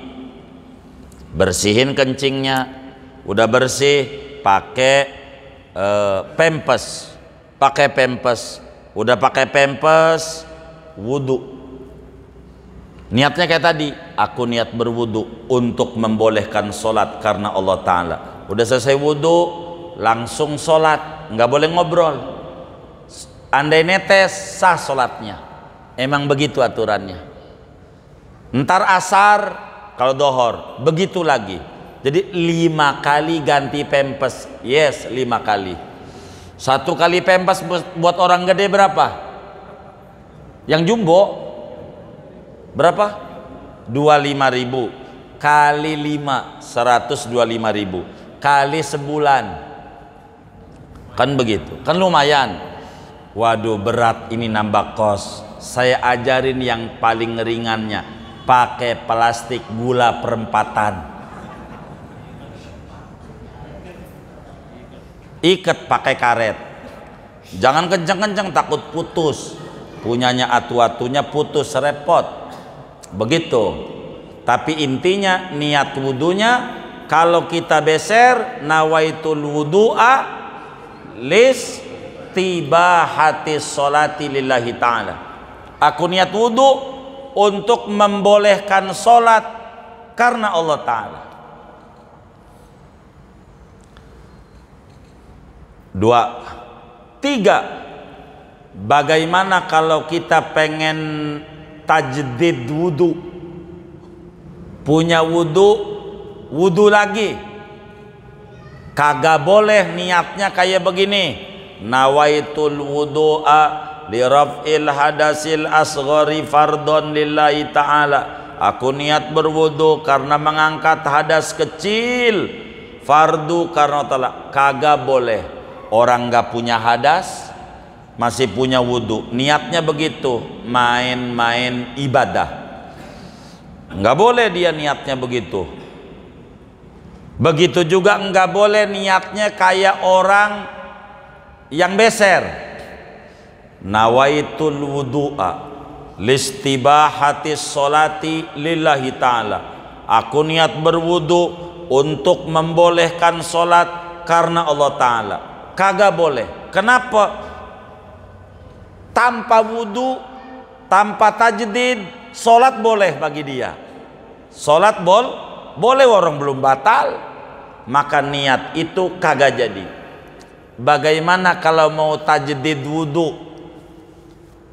bersihin kencingnya, udah bersih, pakai pempes, udah pakai pempes, wudu. Niatnya kayak tadi, aku niat berwudu untuk membolehkan sholat karena Allah Ta'ala. Udah selesai wudu, langsung sholat, nggak boleh ngobrol. Andai netes, sah sholatnya. Emang begitu aturannya. Ntar asar, kalau dohor, begitu lagi. Jadi 5 kali ganti pempes. Yes, 5 kali. 1 kali pempes buat orang gede berapa? Yang jumbo berapa? 25.000 kali 5, 125.000 kali sebulan. Kan begitu, kan lumayan. Waduh, berat ini nambah kos. Saya ajarin yang paling ringannya, pakai plastik gula perempatan, ikat pakai karet. Jangan kenceng-kenceng, takut putus. Punyanya atu-atunya putus, repot. Begitu. Tapi intinya niat wudunya, kalau kita beser nawaitul wudu'a lis tibahatis sholati lillahi ta'ala, aku niat wudu untuk membolehkan sholat karena Allah Ta'ala. 2, 3, bagaimana kalau kita pengen tajdid wudu, punya wudu lagi, kagak boleh niatnya kayak begini, nawaitul wudu'a li raf'il hadasil asghari fardhon lillahi ta'ala, aku niat berwudu karena mengangkat hadas kecil, fardu karena Allah. Kagak boleh. Orang nggak punya hadas masih punya wudu, niatnya begitu, main-main ibadah, nggak boleh dia niatnya begitu. Begitu juga nggak boleh niatnya kayak orang yang beser, nawaitul wudu'a listibahatis sholati lillahi ta'ala, aku niat berwudu untuk membolehkan sholat karena Allah Ta'ala. Kagak boleh. Kenapa? Tanpa wudu, tanpa tajdid, sholat boleh bagi dia. Sholat boleh, orang belum batal, maka niat itu kagak jadi. Bagaimana kalau mau tajdid wudu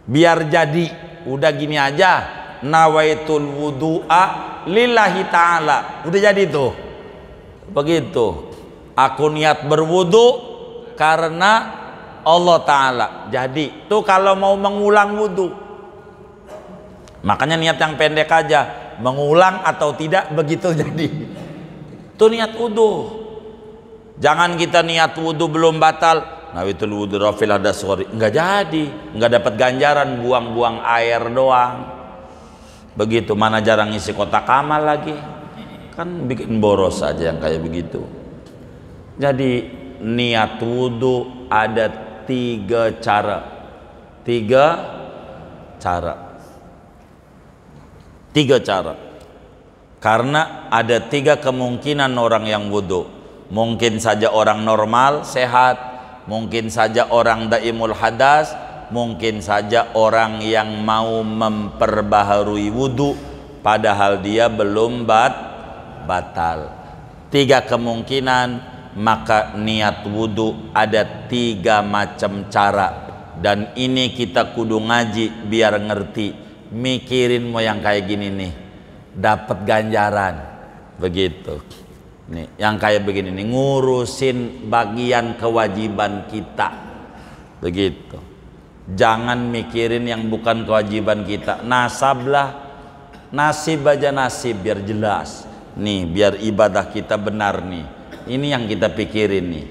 biar jadi? Udah gini aja, nawaitul wudu'a lillahi ta'ala, udah jadi tuh. Begitu, aku niat berwudu karena Allah Ta'ala. Jadi tuh kalau mau mengulang wudu, makanya niat yang pendek aja, mengulang atau tidak begitu jadi. Itu niat wudu. Jangan kita niat wudu belum batal, nawaitul wudu rafil hadas shori, nggak jadi, nggak dapat ganjaran, buang-buang air doang. Begitu, mana jarang isi kotak amal lagi, kan bikin boros aja yang kayak begitu. Jadi niat wudhu ada 3 cara. 3 cara. 3 cara. Karena ada 3 kemungkinan orang yang wudhu. Mungkin saja orang normal, sehat. Mungkin saja orang daimul hadas. Mungkin saja orang yang mau memperbaharui wudhu padahal dia belum batal. 3 kemungkinan, maka niat wudhu ada 3 macam cara. Dan ini kita kudu ngaji biar ngerti. Mikirin mau yang kayak gini nih, dapat ganjaran. Begitu. Nih, yang kayak begini nih, ngurusin bagian kewajiban kita. Begitu. Jangan mikirin yang bukan kewajiban kita. Nasab lah, nasib aja nasib biar jelas. Nih, biar ibadah kita benar nih. Ini yang kita pikirin nih.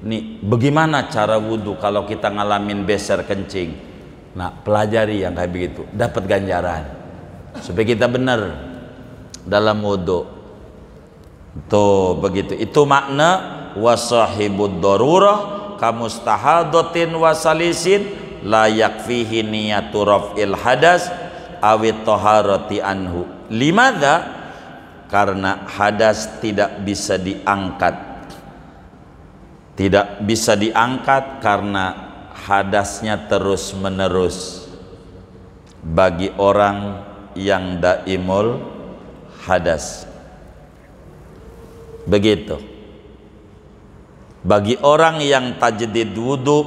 Nih, bagaimana cara wudhu kalau kita ngalamin beser kencing? Nah, pelajari yang kayak begitu, dapat ganjaran. Supaya kita benar dalam wudhu. Tuh, begitu. Itu makna wasahibud darurah kamustahadatin wasalisin la yakfihi niyatu raf'il hadas awit taharati anhu. Limadha? Karena hadas tidak bisa diangkat. Tidak bisa diangkat karena hadasnya terus menerus bagi orang yang daimul hadas. Begitu. Bagi orang yang tajdid wudu,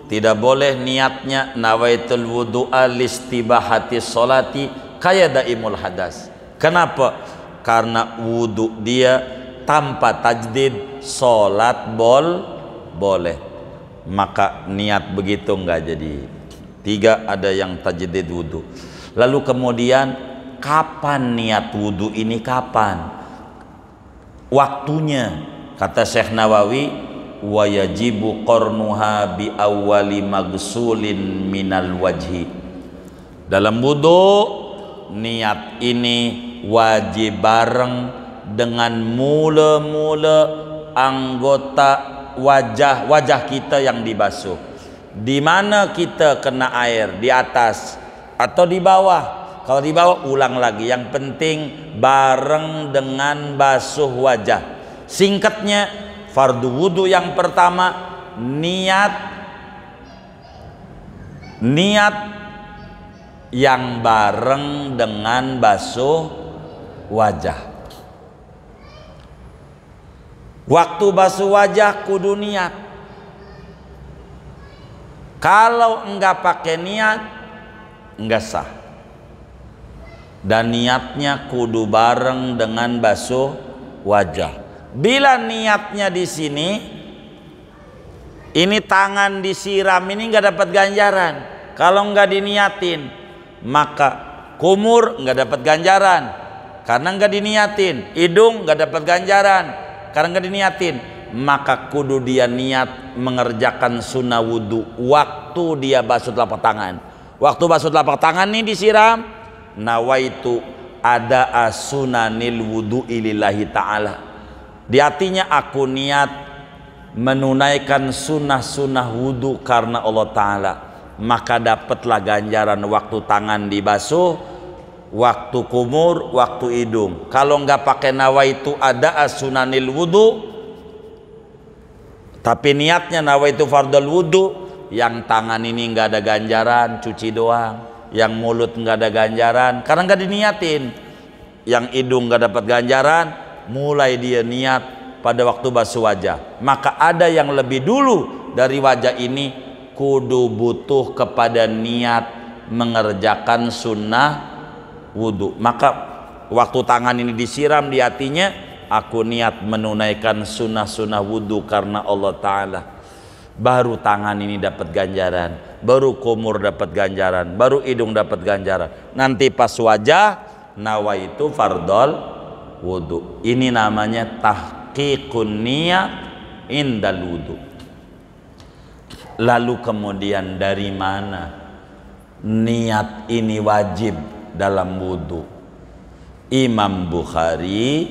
tidak boleh niatnya nawaitul wudu'a listibahati sholati kaya daimul hadas. Kenapa? Karena wudu dia tanpa tajdid sholat boleh, maka niat begitu enggak jadi. 3 ada yang tajdid wudu. Lalu kemudian kapan niat wudu ini, kapan waktunya? Kata Syekh Nawawi, wa yajibu qarnuha bi awwali maghsulin minal wajhi. Dalam wudu niat ini wajib bareng dengan mula-mula anggota wajah kita yang dibasuh. Di mana kita kena air, di atas atau di bawah? Kalau di bawah ulang lagi. Yang penting bareng dengan basuh wajah. Singkatnya, fardu wudu yang pertama niat yang bareng dengan basuh wajah. Waktu basuh wajah kudu niat. Kalau enggak pakai niat, enggak sah. Dan niatnya kudu bareng dengan basuh wajah. Bila niatnya di sini, ini tangan disiram, ini enggak dapat ganjaran. Kalau enggak diniatin, maka kumur enggak dapat ganjaran karena enggak diniatin. Hidung enggak dapat ganjaran karena enggak diniatin. Maka kudu dia niat mengerjakan sunnah wudhu waktu dia basuh telapak tangan. Waktu basuh telapak tangan ini disiram, nawaitu ada asunanil wudhu lillahi ta'ala. Di hatinya aku niat menunaikan sunnah-sunnah wudhu karena Allah Ta'ala. Maka dapatlah ganjaran waktu tangan dibasuh, waktu kumur, waktu hidung. Kalau enggak pakai nawaitu ada asunanil wudhu, tapi niatnya nawaitu fardal wudhu, yang tangan ini enggak ada ganjaran, cuci doang. Yang mulut enggak ada ganjaran karena enggak diniatin. Yang hidung enggak dapat ganjaran, mulai dia niat pada waktu basuh wajah. Maka ada yang lebih dulu dari wajah ini, kudu butuh kepada niat mengerjakan sunnah wudhu. Maka waktu tangan ini disiram di hatinya, aku niat menunaikan sunnah-sunnah wudhu karena Allah Ta'ala. Baru tangan ini dapat ganjaran, baru kumur dapat ganjaran, baru hidung dapat ganjaran. Nanti pas wajah, nawaitu fardol wudhu. Ini namanya tahqiqun niyat indal wudhu. Lalu kemudian dari mana niat ini wajib dalam wudhu? Imam Bukhari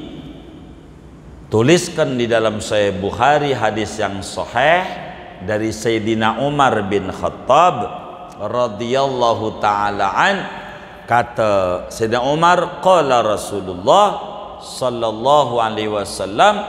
Tuliskan di dalam Sahih Bukhari hadis yang sahih dari Sayyidina Umar bin Khattab radhiyallahu taala an, kata Sayyidina Umar, qala Rasulullah sallallahu alaihi wasallam,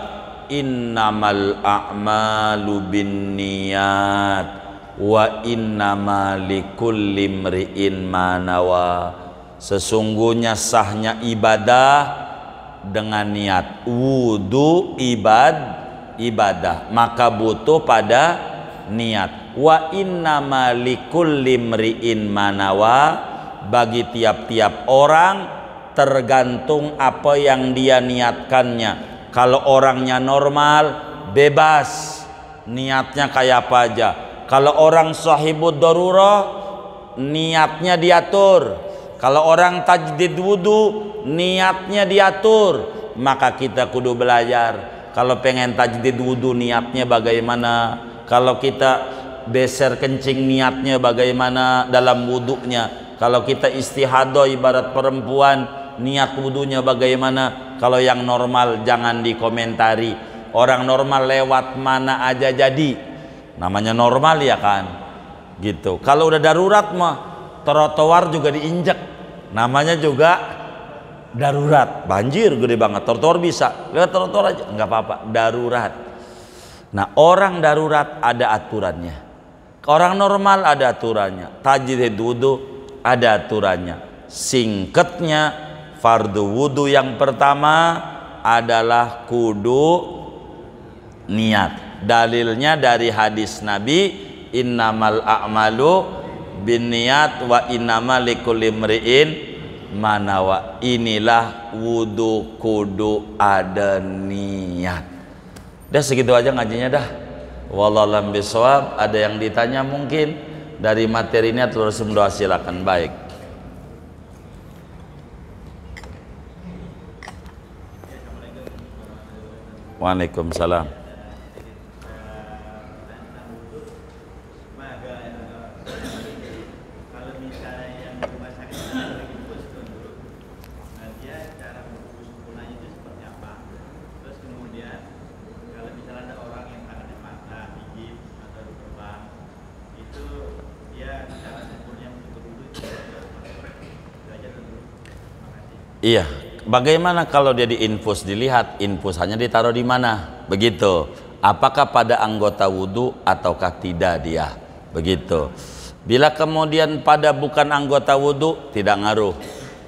innamal a'malu binniyat wa innamal likulli imri'in ma nawa. Sesungguhnya sahnya ibadah dengan niat. Wudu ibadah, maka butuh pada niat. Wa innama likulli imri'in manawa, bagi tiap-tiap orang tergantung apa yang dia niatkannya. Kalau orangnya normal, bebas niatnya kayak apa aja. Kalau orang sahibud darurah, niatnya diatur. Kalau orang tajdid wudu, niatnya diatur. Maka kita kudu belajar. Kalau pengen tajdid wudu, niatnya bagaimana? Kalau kita beser kencing, niatnya bagaimana dalam wudunya? Kalau kita istihadah ibarat perempuan, niat wudunya bagaimana? Kalau yang normal jangan dikomentari. Orang normal lewat mana aja jadi. Namanya normal ya kan? Gitu. Kalau udah darurat mah trotoar juga diinjek. Namanya juga darurat. Banjir gede banget, trotoar bisa, lewat trotoar aja nggak apa-apa, darurat. Nah, orang darurat ada aturannya, orang normal ada aturannya, tajdid wudu ada aturannya. Singkatnya, fardu wudu yang pertama adalah kudu niat. Dalilnya dari hadis Nabi, innamal a'malu binniyat wa innamal likulli imri'in manawa. Inilah wudu kudu ada niat. Dah segitu aja ngajinya dah. Wallahu a'lam bishawab. Ada yang ditanya mungkin dari materi ini atau doa, silakan. Baik. Waalaikumsalam. Iya, bagaimana kalau dia diinfus, dilihat infusannya ditaruh di mana? Begitu. Apakah pada anggota wudhu ataukah tidak dia? Begitu. Bila kemudian pada bukan anggota wudhu, tidak ngaruh.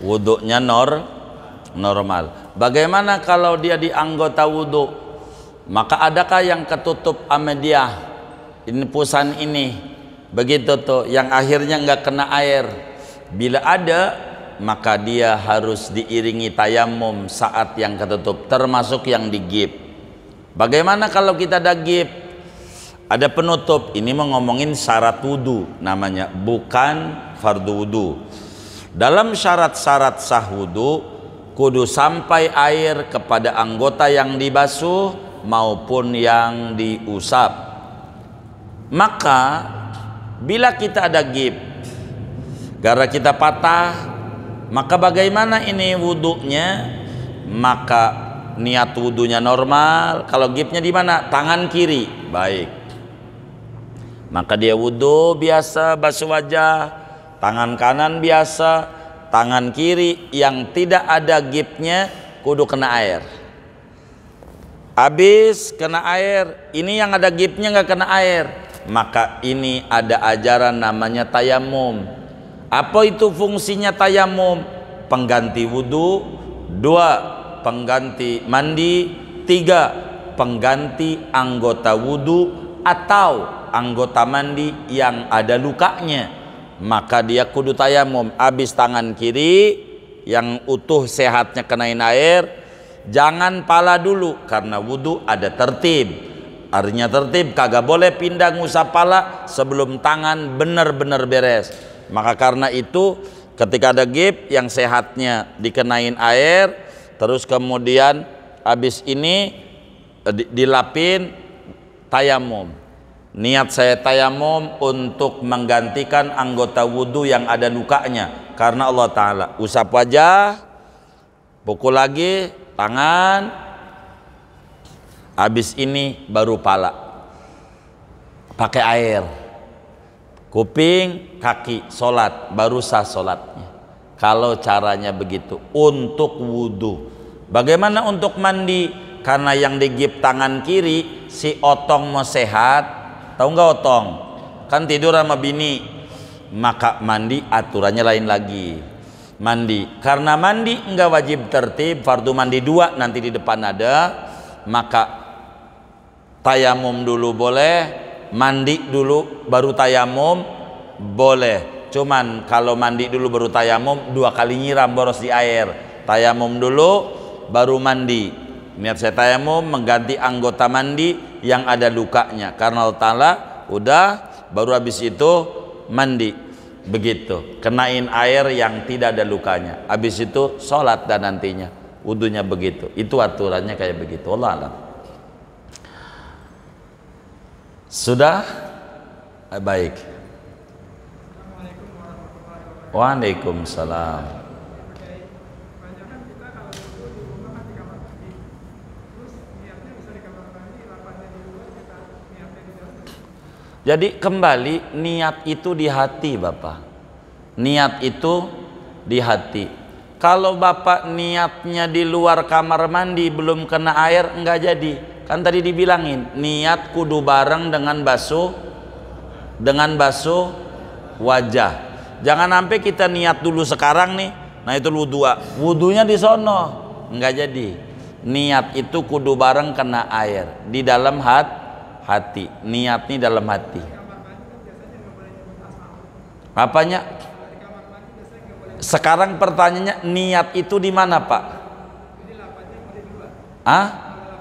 Wudhunya normal. Bagaimana kalau dia di anggota wudhu? Maka adakah yang ketutup sama dia infusan ini? Begitu tuh, yang akhirnya nggak kena air. Bila ada, maka dia harus diiringi tayamum saat yang ketutup, termasuk yang digip. Bagaimana kalau kita ada gip, ada penutup? Ini mau ngomongin syarat wudu namanya, bukan fardu wudu. Dalam syarat-syarat sah wudu, kudu sampai air kepada anggota yang dibasuh maupun yang diusap. Maka bila kita ada gip, gara kita patah, maka bagaimana ini wudhunya? Maka niat wudhunya normal. Kalau gipnya di mana? Tangan kiri. Baik. Maka dia wudhu biasa, basuh wajah. Tangan kanan biasa. Tangan kiri yang tidak ada gipnya kudu kena air. Habis kena air, ini yang ada gipnya nggak kena air. Maka ini ada ajaran namanya tayamum. Apa itu fungsinya tayamum? Pengganti wudhu. 2, pengganti mandi. 3, pengganti anggota wudhu atau anggota mandi yang ada lukanya. Maka dia kudu tayamum. Habis tangan kiri yang utuh sehatnya kenain air, jangan pala dulu, karena wudhu ada tertib. Artinya tertib, kagak boleh pindah ngusap pala sebelum tangan benar-benar beres. Maka karena itu ketika ada gip yang sehatnya dikenain air, terus kemudian habis ini dilapin tayamum. Niat saya tayamum untuk menggantikan anggota wudhu yang ada lukanya, karena Allah Ta'ala. Usap wajah, pukul lagi tangan, Habis ini baru pala. Pakai air. Kuping, kaki, sholat, baru sah sholatnya. Kalau caranya begitu untuk wudhu. Bagaimana untuk mandi? Karena yang digigip tangan kiri, si otong mau sehat, tahu nggak otong? Kan tidur sama bini, maka mandi aturannya lain lagi. Mandi, karena mandi nggak wajib tertib, fardu mandi 2 nanti di depan ada, maka tayamum dulu boleh, mandi dulu baru tayamum boleh. Cuman kalau mandi dulu baru tayamum 2 kali nyiram boros di air. Tayamum dulu baru mandi. Niat saya tayamum mengganti anggota mandi yang ada lukanya. Karena Allah Ta'ala udah, baru habis itu mandi. Begitu. Kenain air yang tidak ada lukanya. Habis itu sholat dan nantinya. Wudunya begitu. Itu aturannya kayak begitu. Allah alam. Sudah? Baik. Waalaikumsalam. Jadi kembali niat itu di hati Bapak. Niat itu di hati. Kalau Bapak niatnya di luar kamar mandi belum kena air enggak jadi. Kan tadi dibilangin niat kudu bareng dengan basuh wajah. Jangan sampai kita niat dulu sekarang nih, nah itu wudunya di sono, enggak jadi. Niat itu kudu bareng kena air di dalam hati. Niat nih dalam hati. Apanya? Sekarang pertanyaannya niat itu di mana Pak?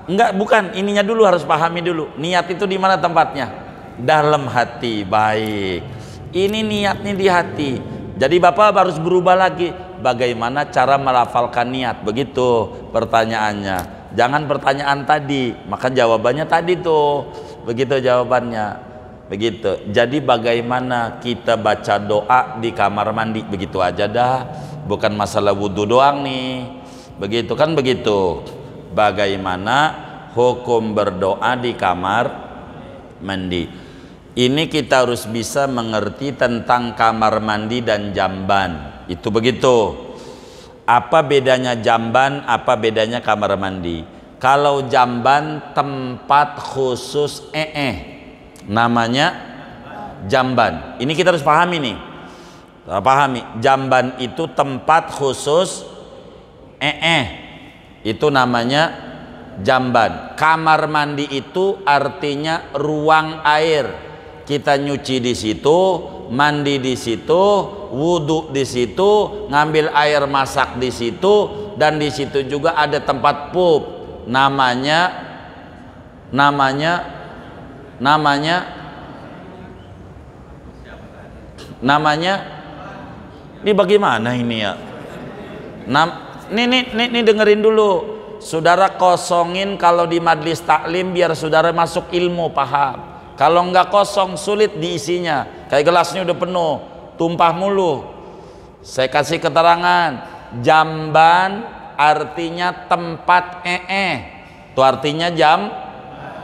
Enggak, bukan. Ininya dulu harus pahami dulu. Niat itu di mana tempatnya? Dalam hati. Baik. Ini niatnya di hati. Jadi Bapak harus berubah lagi. Bagaimana cara melafalkan niat? Begitu pertanyaannya. Jangan pertanyaan tadi. Maka jawabannya tadi tuh. Begitu jawabannya. Begitu. Jadi bagaimana kita baca doa di kamar mandi? Begitu aja dah. Bukan masalah wudhu doang nih. Begitu kan begitu. Bagaimana hukum berdoa di kamar mandi? Ini kita harus bisa mengerti tentang kamar mandi dan jamban. Itu begitu. Apa bedanya jamban, apa bedanya kamar mandi? Kalau jamban tempat khusus namanya jamban. Ini kita harus pahami nih. Pahami, jamban itu tempat khusus itu namanya jamban. Kamar mandi itu artinya ruang air. Kita nyuci di situ, mandi di situ, wudhu di situ, ngambil air masak di situ, dan di situ juga ada tempat pup. Namanya ini bagaimana ini ya? Ini dengerin dulu. Saudara kosongin kalau di majlis taklim biar saudara masuk ilmu, paham. Kalau nggak kosong sulit diisinya. Kayak gelasnya udah penuh, tumpah mulu. Saya kasih keterangan. Jamban artinya tempat Itu artinya jam.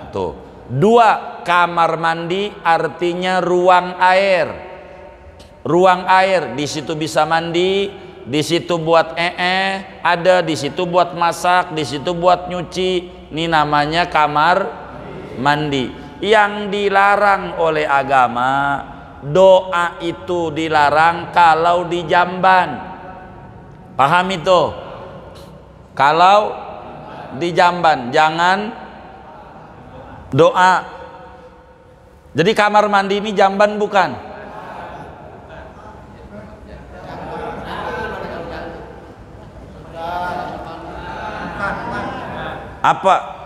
Tuh. 2, kamar mandi artinya ruang air. Ruang air, di situ bisa mandi, di situ buat ada, di situ buat masak, di situ buat nyuci. Ini namanya kamar mandi. Yang dilarang oleh agama, doa itu dilarang kalau di jamban. Paham itu? Kalau di jamban jangan doa. Jadi kamar mandi ini jamban bukan? Apa?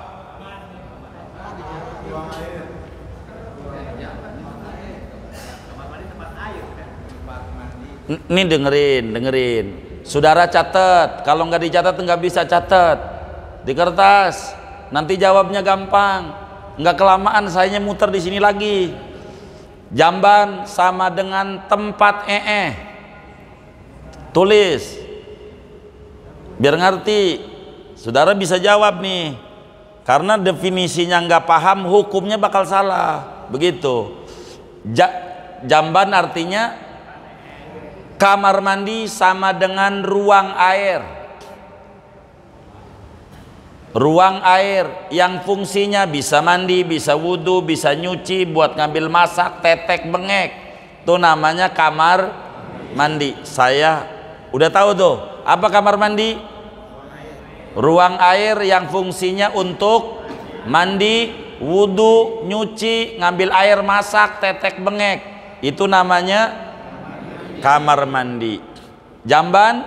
Ini dengerin. Saudara catat. Kalau nggak dicatat nggak bisa catat di kertas. Nanti jawabnya gampang. Nggak kelamaan sayanya muter di sini lagi. Jamban sama dengan tempat Tulis. Biar ngerti. Saudara bisa jawab nih. Karena definisinya nggak paham, hukumnya bakal salah. Begitu. Jamban artinya kamar mandi sama dengan ruang air. Ruang air yang fungsinya bisa mandi, bisa wudhu, bisa nyuci, buat ngambil masak, tetek, bengek. Itu namanya kamar mandi. Saya udah tahu tuh, apa kamar mandi? Ruang air yang fungsinya untuk mandi, wudhu, nyuci, ngambil air masak, tetek, bengek. Itu namanya kamar mandi. Jamban?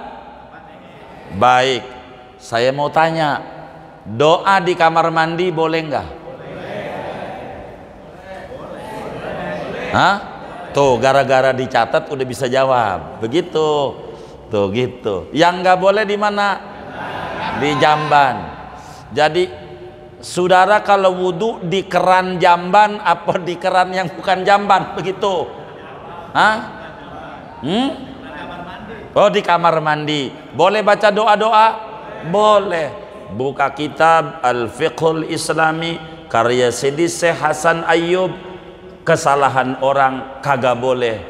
Baik. Saya mau tanya, doa di kamar mandi boleh nggak? Hah? Tuh, gara-gara dicatat udah bisa jawab. Begitu. Tuh gitu. Yang nggak boleh di mana? Di jamban. Jadi saudara kalau wudhu di keran jamban apa di keran yang bukan jamban? Begitu. Hah? Oh, di kamar mandi. Boleh baca doa-doa? Boleh. Buka kitab Al-Fiqhul Islami karya Sidi Syekh Hasan Ayyub. Kesalahan orang kagak boleh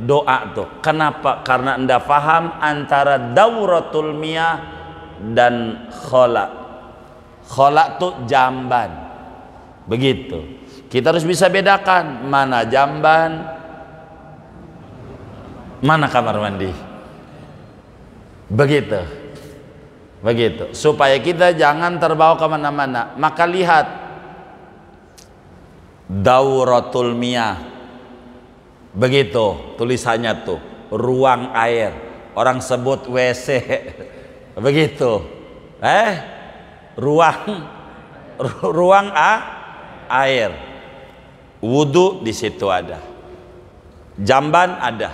doa tuh. Kenapa? Karena anda paham antara dauratul miyah dan khola. Khola tuh jamban. Begitu. Kita harus bisa bedakan mana jamban, mana kamar mandi. Begitu. Begitu. Supaya kita jangan terbawa kemana-mana. Maka lihat dauratul miyah. Begitu tulisannya tuh, ruang air. Orang sebut WC. Begitu. Ruang air. Wudhu di situ ada. Jamban ada.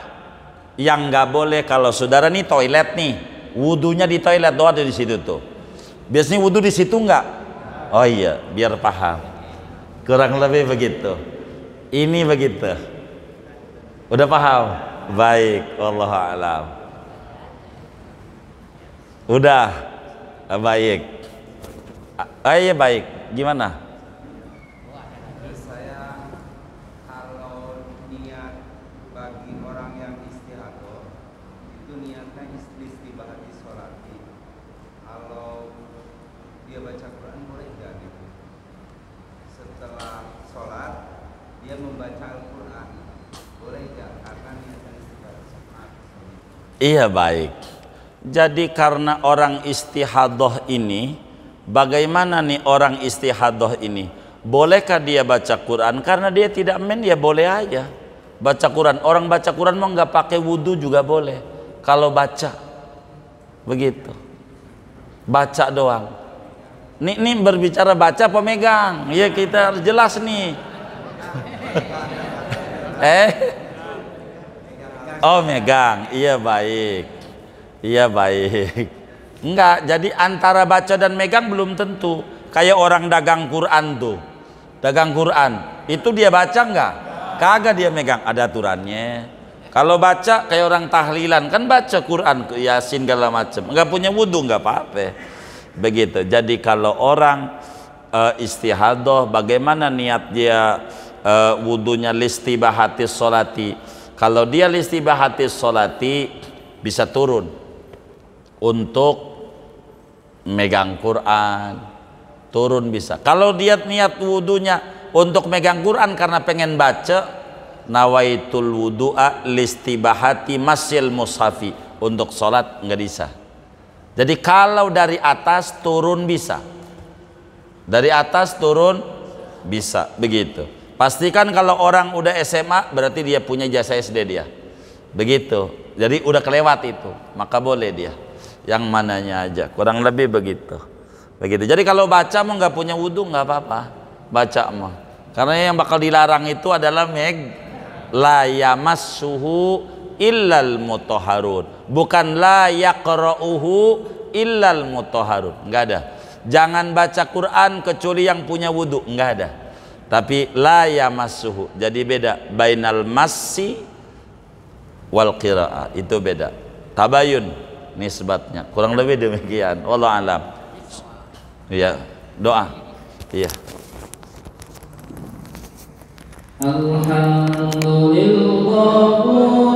Yang nggak boleh kalau saudara nih toilet nih, wudhunya di toilet, doa di situ tuh. Biasanya wudhu di situ nggak? Oh iya, biar paham. Kurang lebih begitu. Ini begitu. Udah paham? Baik, wallahu a'lam. Udah, baik. Iya baik. Gimana? Saya kalau niat bagi orang yang istihadah itu niatnya istibahati sholat. Kalau dia baca Quran boleh nggak gitu? Setelah sholat dia membaca Al-Quran boleh nggak? Karena niatnya istihadah. Iya baik. Jadi karena orang istihadah ini, bagaimana nih orang istihadah ini? Bolehkah dia baca Quran? Karena dia tidak ya boleh aja baca Quran. Orang baca Quran mau nggak pakai wudhu juga boleh. Kalau baca, begitu. Baca doang. Nih berbicara baca pemegang. Ya kita harus jelas nih. Oh megang. Iya baik. Iya baik. Enggak, jadi antara baca dan megang belum tentu. Kayak orang dagang Quran tuh. Dagang Quran, itu dia baca enggak? Kagak dia megang, ada aturannya. Kalau baca kayak orang tahlilan, kan baca Quran, Yasin segala macam. Enggak punya wudhu enggak apa-apa. Begitu. Jadi kalau orang istihadah, bagaimana niat dia wudhunya listibahatis sholati. Kalau dia listibahatis sholati bisa turun untuk megang Quran, turun bisa. Kalau dia niat wudhunya untuk megang Quran karena pengen baca, nawaitul wudu'a listibahati masil mushafi, untuk sholat nggak bisa. Jadi kalau dari atas turun bisa, dari atas turun bisa, begitu. Pastikan kalau orang udah SMA berarti dia punya jasa SD dia, begitu. Jadi udah kelewat itu, maka boleh dia yang mananya aja, kurang lebih begitu. Begitu. Jadi kalau baca mau nggak punya wudhu nggak apa-apa, baca mah. Karena yang bakal dilarang itu adalah la yamassuhu illal mutahharun, bukan la yaqra'uhu illal mutahharun. Nggak ada. Jangan baca Quran kecuali yang punya wudhu, nggak ada. Tapi la yamassuhu. Jadi beda bainal massi wal qiraah, itu beda. Tabayun nisbatnya, kurang lebih demikian. Wallahu alam. Ya, doa. Iya. Alhamdulillah.